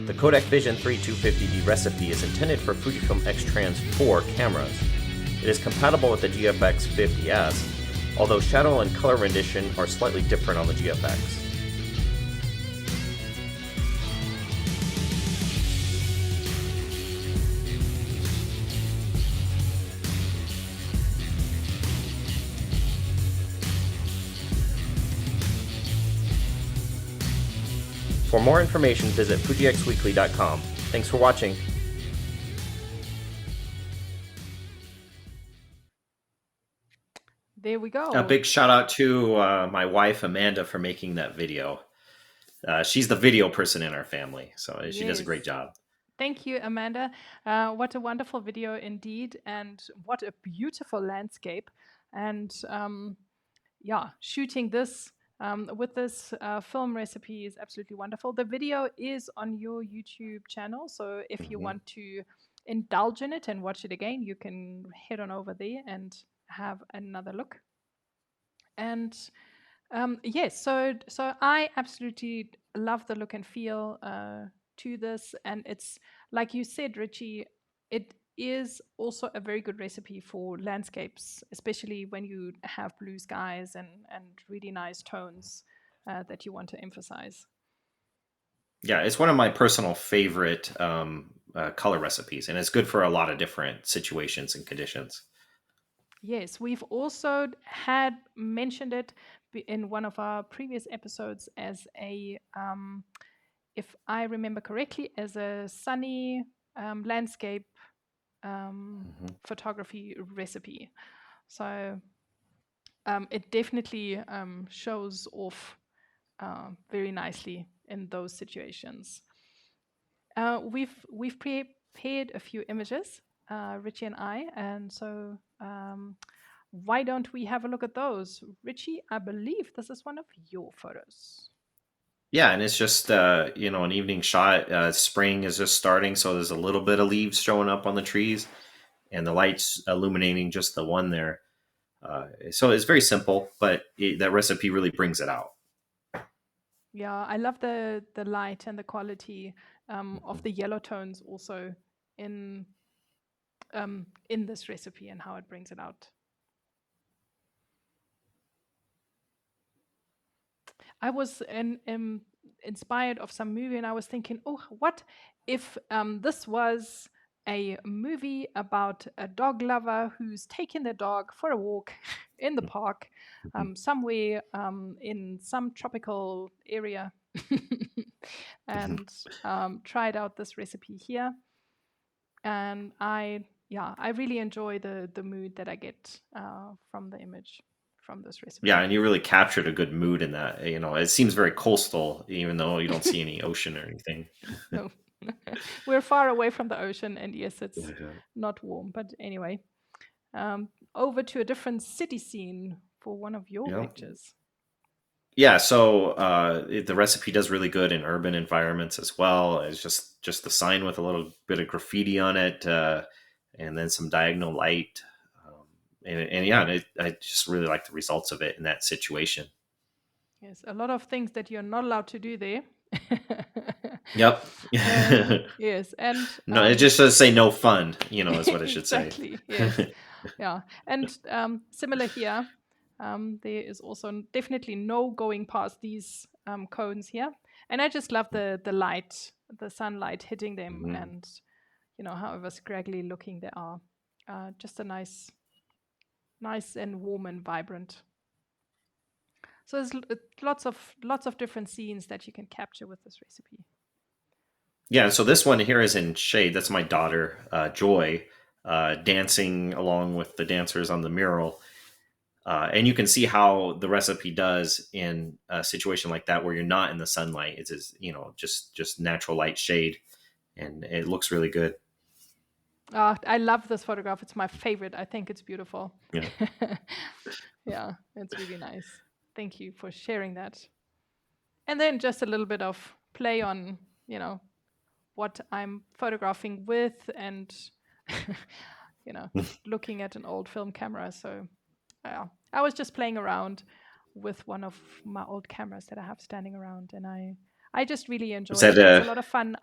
The Kodak Vision3 250D recipe is intended for Fujifilm X-Trans 4 cameras. It is compatible with the GFX 50S, although shadow and color rendition are slightly different on the GFX. For more information, visit FujiXweekly.com. Thanks for watching. There we go. A big shout out to my wife, Amanda, for making that video. She's the video person in our family, so she does a great job. Thank you, Amanda. What a wonderful video indeed, and what a beautiful landscape. And yeah, shooting this with this film recipe is absolutely wonderful. The video is on your YouTube channel, so if you want to indulge in it and watch it again, you can head on over there and have another look. And yes, so I absolutely love the look and feel to this, and it's like you said, Ritchie, it is also a very good recipe for landscapes, especially when you have blue skies and really nice tones that you want to emphasize. Yeah, it's one of my personal favorite color recipes, and it's good for a lot of different situations and conditions. Yes, we've also had mentioned it in one of our previous episodes as a, if I remember correctly, as a sunny landscape photography recipe. So it definitely shows off very nicely in those situations. We've prepared a few images, Ritchie and I, and so why don't we have a look at those? Ritchie, I believe this is one of your photos. Yeah, and it's just you know, an evening shot. Spring is just starting, so there's a little bit of leaves showing up on the trees, and the lights illuminating just the one there. So it's very simple, but that recipe really brings it out. Yeah, I love the light and the quality of the yellow tones also in this recipe and how it brings it out. I was inspired of some movie, and I was thinking, oh, what if this was a movie about a dog lover who's taking their dog for a walk in the park, somewhere in some tropical area, and tried out this recipe here. And I really enjoy the mood that I get from the image from this recipe. Yeah, and you really captured a good mood in that. You know, it seems very coastal, even though you don't see any ocean or anything. No. We're far away from the ocean, and yes, it's not warm. But anyway, over to a different city scene for one of your pictures. Yeah, so the recipe does really good in urban environments as well. It's just the sign with a little bit of graffiti on it, and then some diagonal light. I just really like the results of it in that situation. Yes, a lot of things that you're not allowed to do there, Yep. Yes, and No, it just says say no fun, is what it should say. exactly, yes, yeah, and similar here. There is also definitely no going past these cones here, and I just love the light, the sunlight hitting them, Mhm. and however scraggly looking they are, just a nice and warm and vibrant. So there's lots of different scenes that you can capture with this recipe. Yeah, so this one here is in shade. That's my daughter, Joy, dancing along with the dancers on the mural. And you can see how the recipe does in a situation like that where you're not in the sunlight. It's just natural light shade, and it looks really good. I love this photograph. It's my favorite. I think it's beautiful. Yeah. Yeah, it's really nice. Thank you for sharing that. And then just a little bit of play on, what I'm photographing with, and looking at an old film camera. So I was just playing around with one of my old cameras that I have standing around, and I just really enjoy Was it. that It's a lot of fun.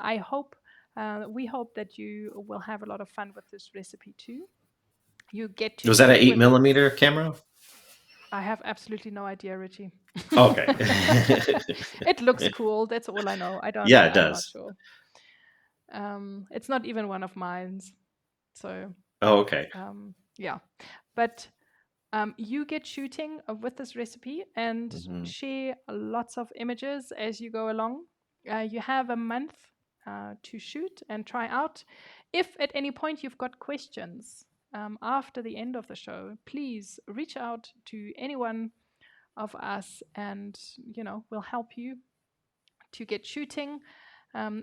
We hope that you will have a lot of fun with this recipe too. You get to was that an play 8mm camera? I have absolutely no idea, Ritchie. Okay. It looks cool. That's all I know. Yeah, it I'm not does. sure. It's not even one of mine. So Oh, okay. yeah, but you get shooting with this recipe and Mhm. share lots of images as you go along. You have a month to shoot and try out. If at any point you've got questions after the end of the show, please reach out to anyone of us, and we'll help you to get shooting.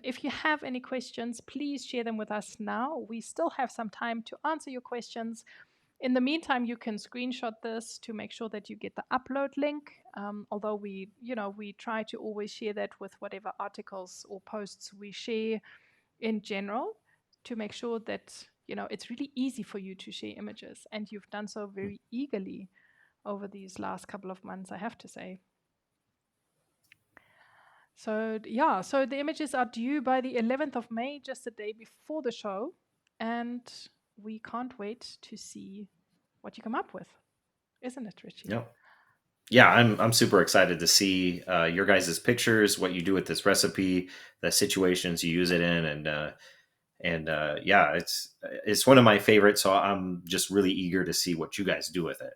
If you have any questions, please share them with us now. We still have some time to answer your questions. In the meantime, you can screenshot this to make sure that you get the upload link. Although we try to always share that with whatever articles or posts we share in general, to make sure that it's really easy for you to share images, and you've done so very eagerly over these last couple of months, I have to say. So yeah, so the images are due by the 11th of May, just a day before the show, and we can't wait to see what you come up with, isn't it, Ritchie? Yep. Yeah, I'm super excited to see your guys' pictures, what you do with this recipe, the situations you use it in, and yeah, it's one of my favorites. So I'm just really eager to see what you guys do with it.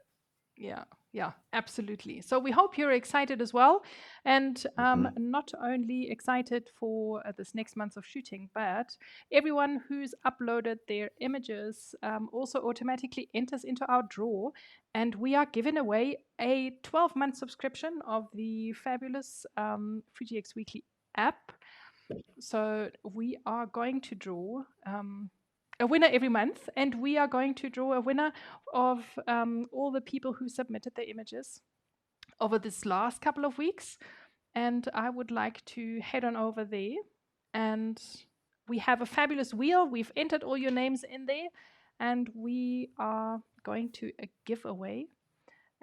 Yeah, absolutely. So we hope you're excited as well, and not only excited for this next month of shooting, but everyone who's uploaded their images also automatically enters into our draw, and we are giving away a 12-month subscription of the fabulous Fuji X Weekly app. So we are going to draw a winner every month, and we are going to draw a winner of all the people who submitted their images over this last couple of weeks. And I would like to head on over there, and we have a fabulous wheel. We've entered all your names in there, and we are going to give away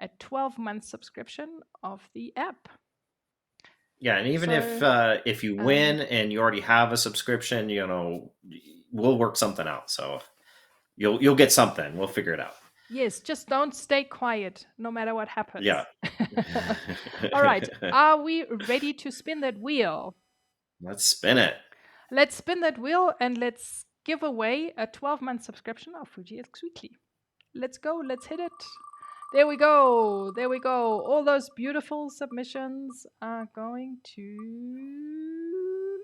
a 12-month subscription of the app. Yeah, and even if you win and you already have a subscription, we'll work something out. So you'll get something. We'll figure it out. Yes, just don't stay quiet, no matter what happens. Yeah. All right. Are we ready to spin that wheel? Let's spin it. Let's spin that wheel, and let's give away a 12-month subscription of Fuji X Weekly. Let's go. Let's hit it. There we go. There we go. All those beautiful submissions are going to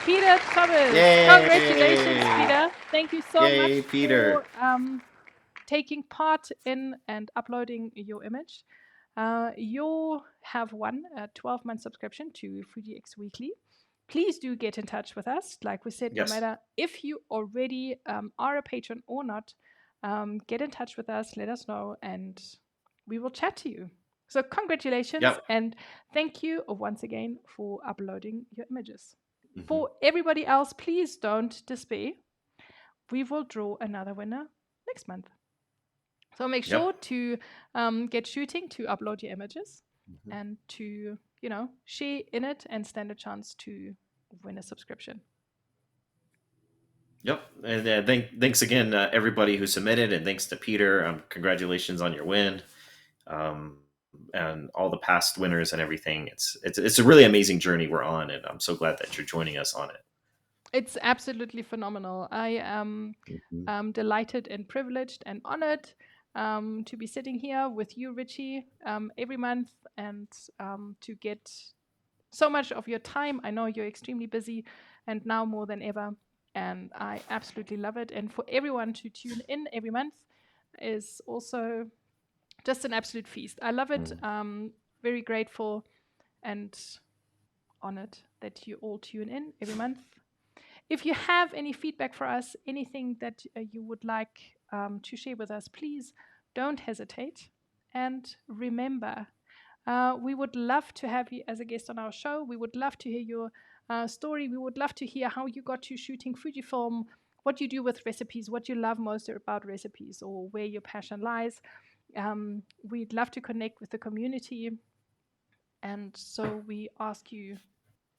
Peter Thomas. Yay! Congratulations, Peter. Thank you so much Peter. for taking part in and uploading your image. You have won a 12-month subscription to Fuji X Weekly. Please do get in touch with us. Like we said, Yes. no matter if you already are a patron or not, get in touch with us, let us know, and we will chat to you. So congratulations, and thank you once again for uploading your images. Mm-hmm. For everybody else, please don't despair. We will draw another winner next month. So make sure to get shooting to upload your images and to share in it and stand a chance to win a subscription. Yep. And thanks again, everybody who submitted, and thanks to Peter. Congratulations on your win, and all the past winners and everything. It's a really amazing journey we're on, and I'm so glad that you're joining us on it. It's absolutely phenomenal. I am delighted and privileged and honored to be sitting here with you, Ritchie, every month, and to get so much of your time. I know you're extremely busy, and now more than ever. And I absolutely love it. And for everyone to tune in every month is also just an absolute feast. I love it. Very grateful and honored that you all tune in every month. If you have any feedback for us, anything that you would like to share with us, please don't hesitate. And remember, we would love to have you as a guest on our show. We would love to hear your story. We would love to hear how you got to shooting Fujifilm, what you do with recipes, what you love most about recipes, or where your passion lies. We'd love to connect with the community. And so we ask you,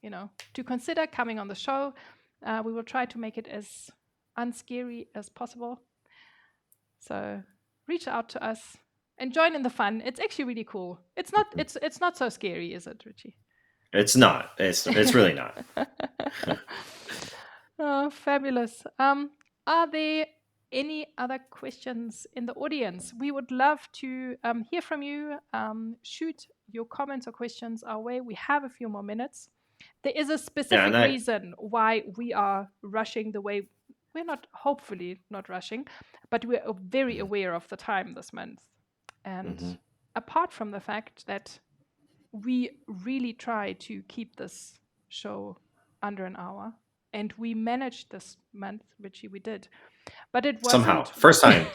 to consider coming on the show. We will try to make it as unscary as possible. So reach out to us and join in the fun. It's actually really cool. It's not so scary, is it, Ritchie? It's not. It's really not. Oh, fabulous. Are there any other questions in the audience? We would love to hear from you. Shoot your comments or questions our way. We have a few more minutes. There is a specific reason why we are rushing the way. We're not, hopefully not rushing, but we're very aware of the time this month. And apart from the fact that we really try to keep this show under an hour, and we managed this month, Ritchie, we did. But it wasn't somehow first time.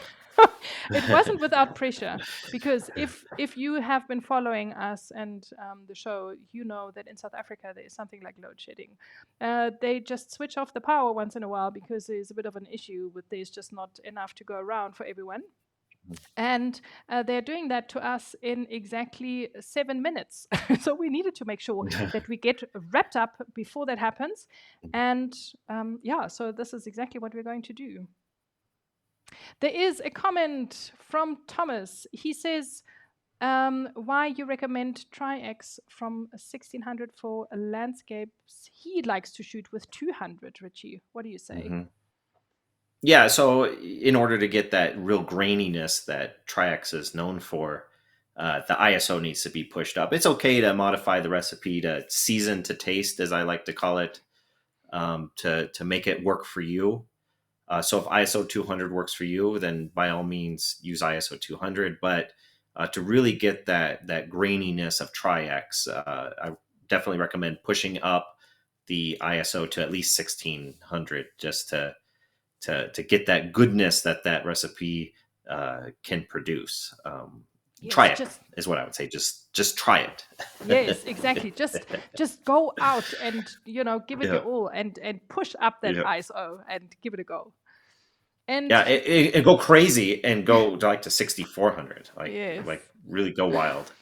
It wasn't without pressure, because if you have been following us and the show, you know that in South Africa there is something like load shedding. They just switch off the power once in a while because there's a bit of an issue with there's just not enough to go around for everyone. And they're doing that to us in exactly 7 minutes. So we needed to make sure that we get wrapped up before that happens. And so this is exactly what we're going to do. There is a comment from Thomas. He says, why you recommend Tri-X from 1600 for landscapes. He likes to shoot with 200, Ritchie. What do you say? Yeah, so in order to get that real graininess that Tri-X is known for, the ISO needs to be pushed up. It's okay to modify the recipe to season to taste, as I like to call it, to make it work for you. So if ISO 200 works for you, then by all means use ISO 200. But to really get that graininess of Tri-X, I definitely recommend pushing up the ISO to at least 1600 just to get that goodness that recipe can produce. Yes, try it is what I would say. Just try it. Yes, exactly. Just go out and give it your all and push up that ISO and give it a go. And and go crazy and go to 6400. Like really go wild.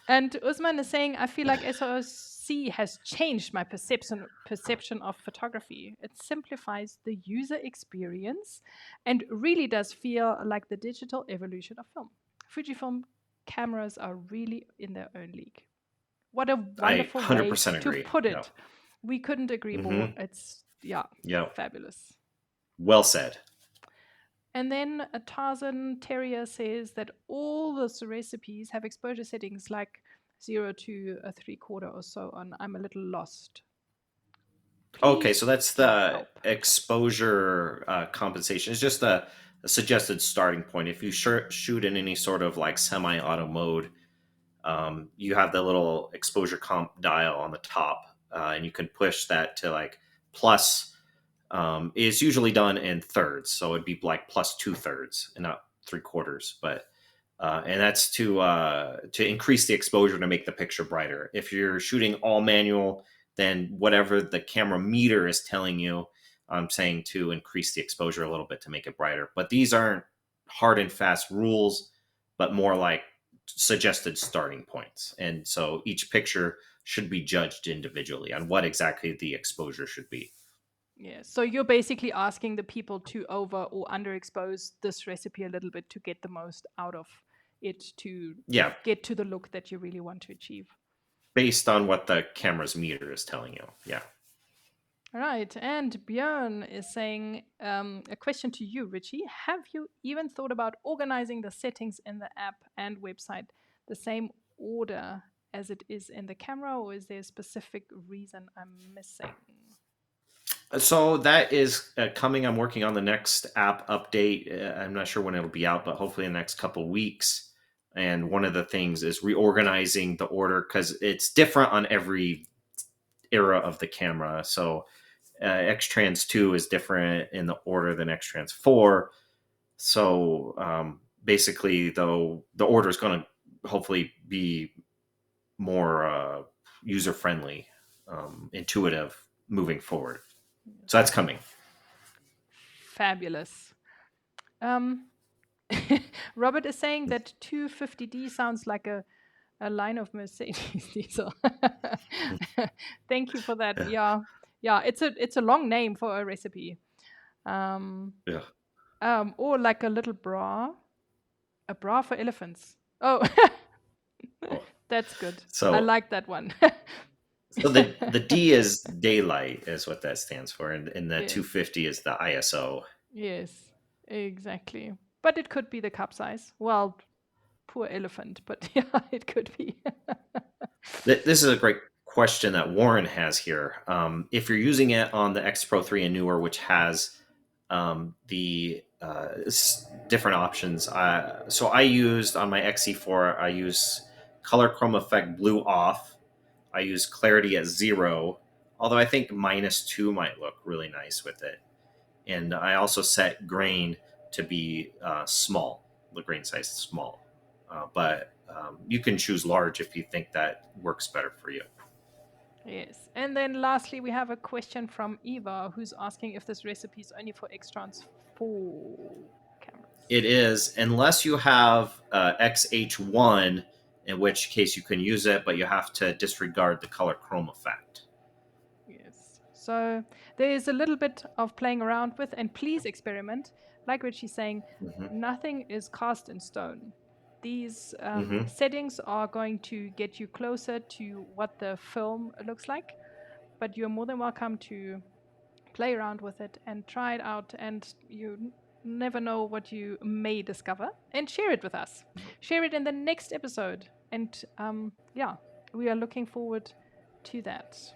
And Usman is saying, I feel like SOOC has changed my perception of photography. It simplifies the user experience and really does feel like the digital evolution of film. Fujifilm cameras are really in their own league. What a wonderful way to put it. Yeah. We couldn't agree more. It's fabulous. Well said. And then Tarzan Terrier says that all the recipes have exposure settings like 0 to a 3/4 or so on. I'm a little lost. Okay, so that's the exposure compensation. It's just a suggested starting point. If you shoot in any sort of like semi-auto mode, you have the little exposure comp dial on the top, and you can push that to like plus. It's usually done in thirds, so it'd be like plus 2/3 and not 3/4. But and that's to increase the exposure to make the picture brighter. If you're shooting all manual, then whatever the camera meter is telling you, I'm saying to increase the exposure a little bit to make it brighter. But these aren't hard and fast rules, but more like suggested starting points. And so each picture should be judged individually on what exactly the exposure should be. Yeah. So you're basically asking the people to over or underexpose this recipe a little bit to get the most out of it, to Yeah, get to the look that you really want to achieve. based on what the camera's meter is telling you. Yeah. All right. And Björn is saying a question to you, Ritchie. Have you even thought about organizing the settings in the app and website the same order as it is in the camera, or is there a specific reason I'm missing? So that is coming. I'm working on the next app update. I'm not sure when it'll be out, but hopefully in the next couple weeks. And one of the things is reorganizing the order because it's different on every era of the camera. So X-Trans 2 is different in the order than X-Trans 4. So basically, though, the order is going to hopefully be more user-friendly, intuitive moving forward. So that's coming. Fabulous. Robert is saying that 250D sounds like a line of Mercedes diesel. Thank you for that. Yeah, it's a long name for a recipe. Yeah. Or like a little bra, a bra for elephants. Oh, Oh. that's good. So I like that one. So the D is daylight, is what that stands for, and the Yes. 250 is the ISO. Yes, exactly. But it could be the cup size. Well, poor elephant, but yeah, it could be. This is a great question that Warren has here. If you're using it on the X Pro 3 and newer, which has the different options, so I used on my XE4, I use color chrome effect blue off. I use clarity at 0, although I think -2 might look really nice with it. And I also set grain to be small, the grain size is small. But you can choose large if you think that works better for you. Yes. And then lastly, we have a question from Eva, who's asking if this recipe is only for X-Trans 4 cameras. It is, unless you have XH1, in which case you can use it, but you have to disregard the color chrome effect. Yes. So there is a little bit of playing around with, and please experiment. Like Ritchie's saying, nothing is cast in stone. These settings are going to get you closer to what the film looks like, but you're more than welcome to play around with it and try it out, and you never know what you may discover, and share it with us. Share it in the next episode, and yeah, we are looking forward to that.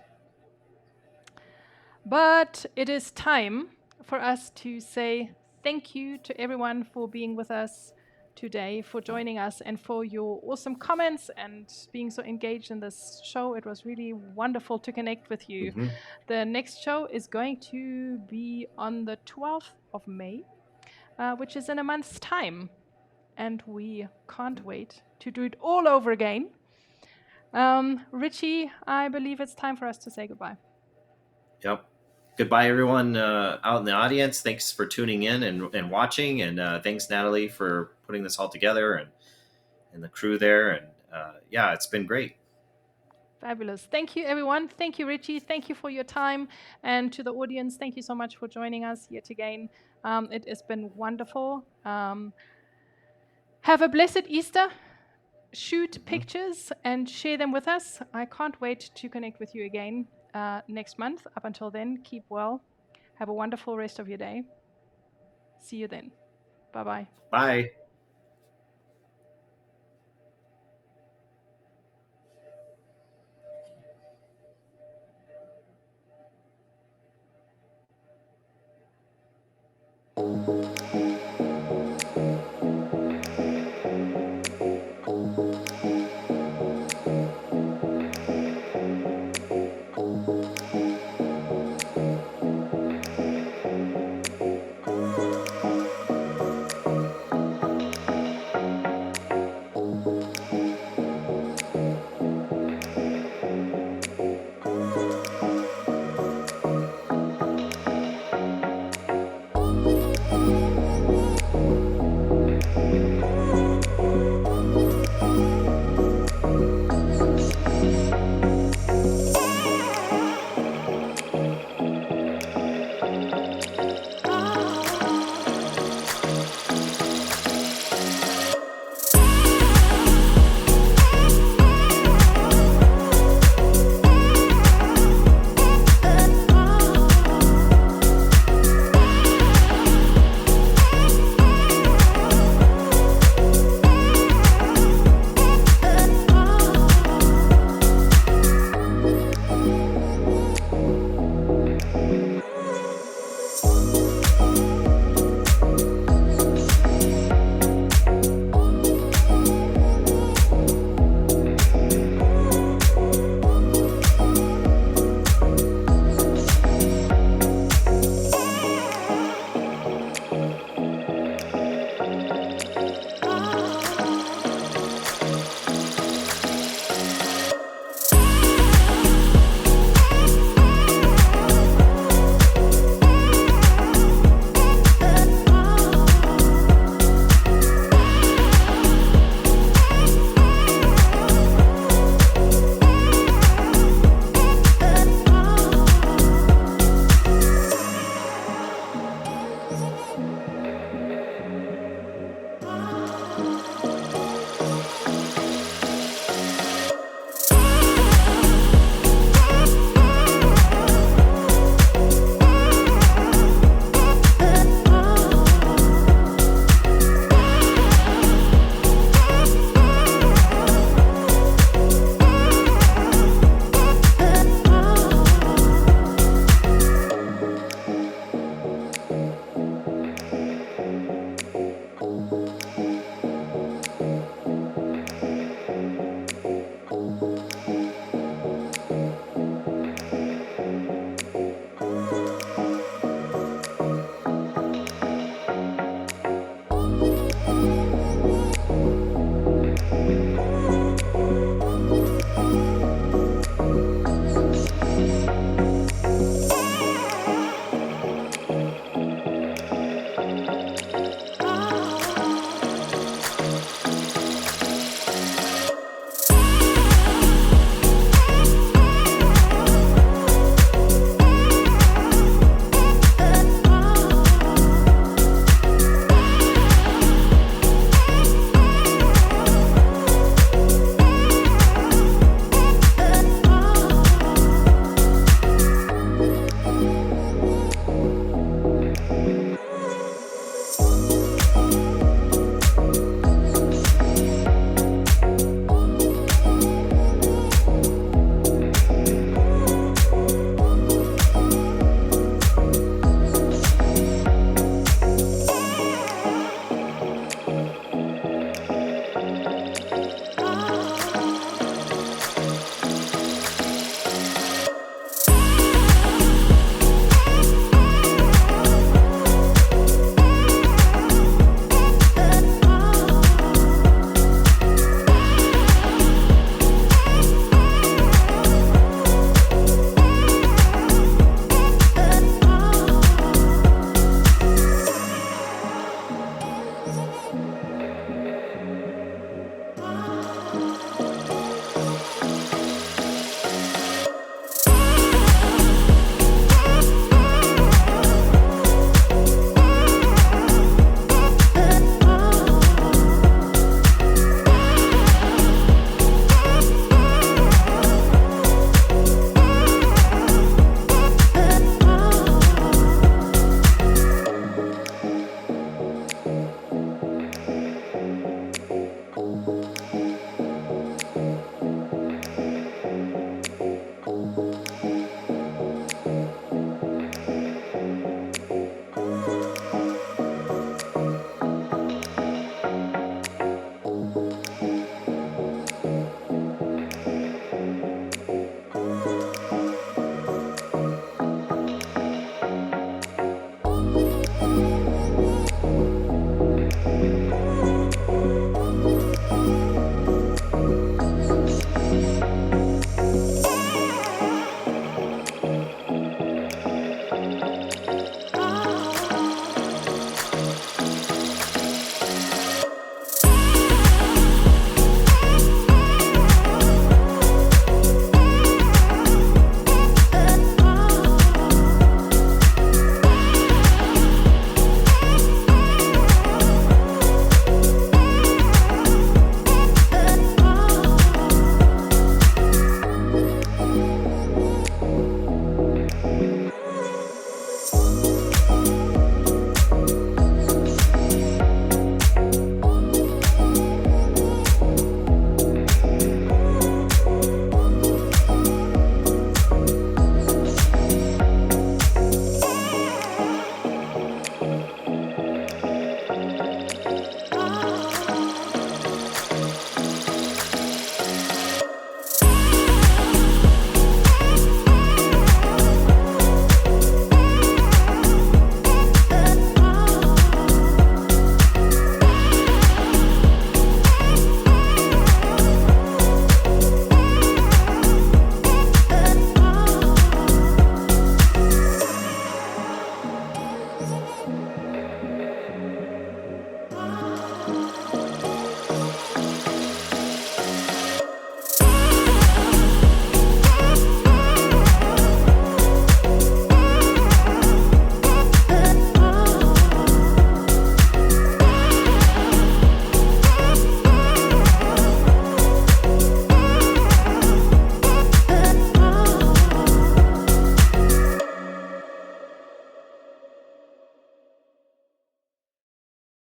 But it is time for us to say thank you to everyone for being with us today, for joining us, and for your awesome comments and being so engaged in this show. It was really wonderful to connect with you. The next show is going to be on the 12th of May, which is in a month's time. And we can't wait to do it all over again. Ritchie, I believe it's time for us to say goodbye. Yep. Goodbye, everyone out in the audience. Thanks for tuning in and watching. And thanks, Nathalie, for putting this all together and the crew there. And yeah, it's been great. Fabulous. Thank you, everyone. Thank you, Ritchie. Thank you for your time. And to the audience, thank you so much for joining us yet again. It has been wonderful. Have a blessed Easter. Shoot pictures and share them with us. I can't wait to connect with you again next month. Up until then, keep well. Have a wonderful rest of your day. See you then. Bye-bye. Bye.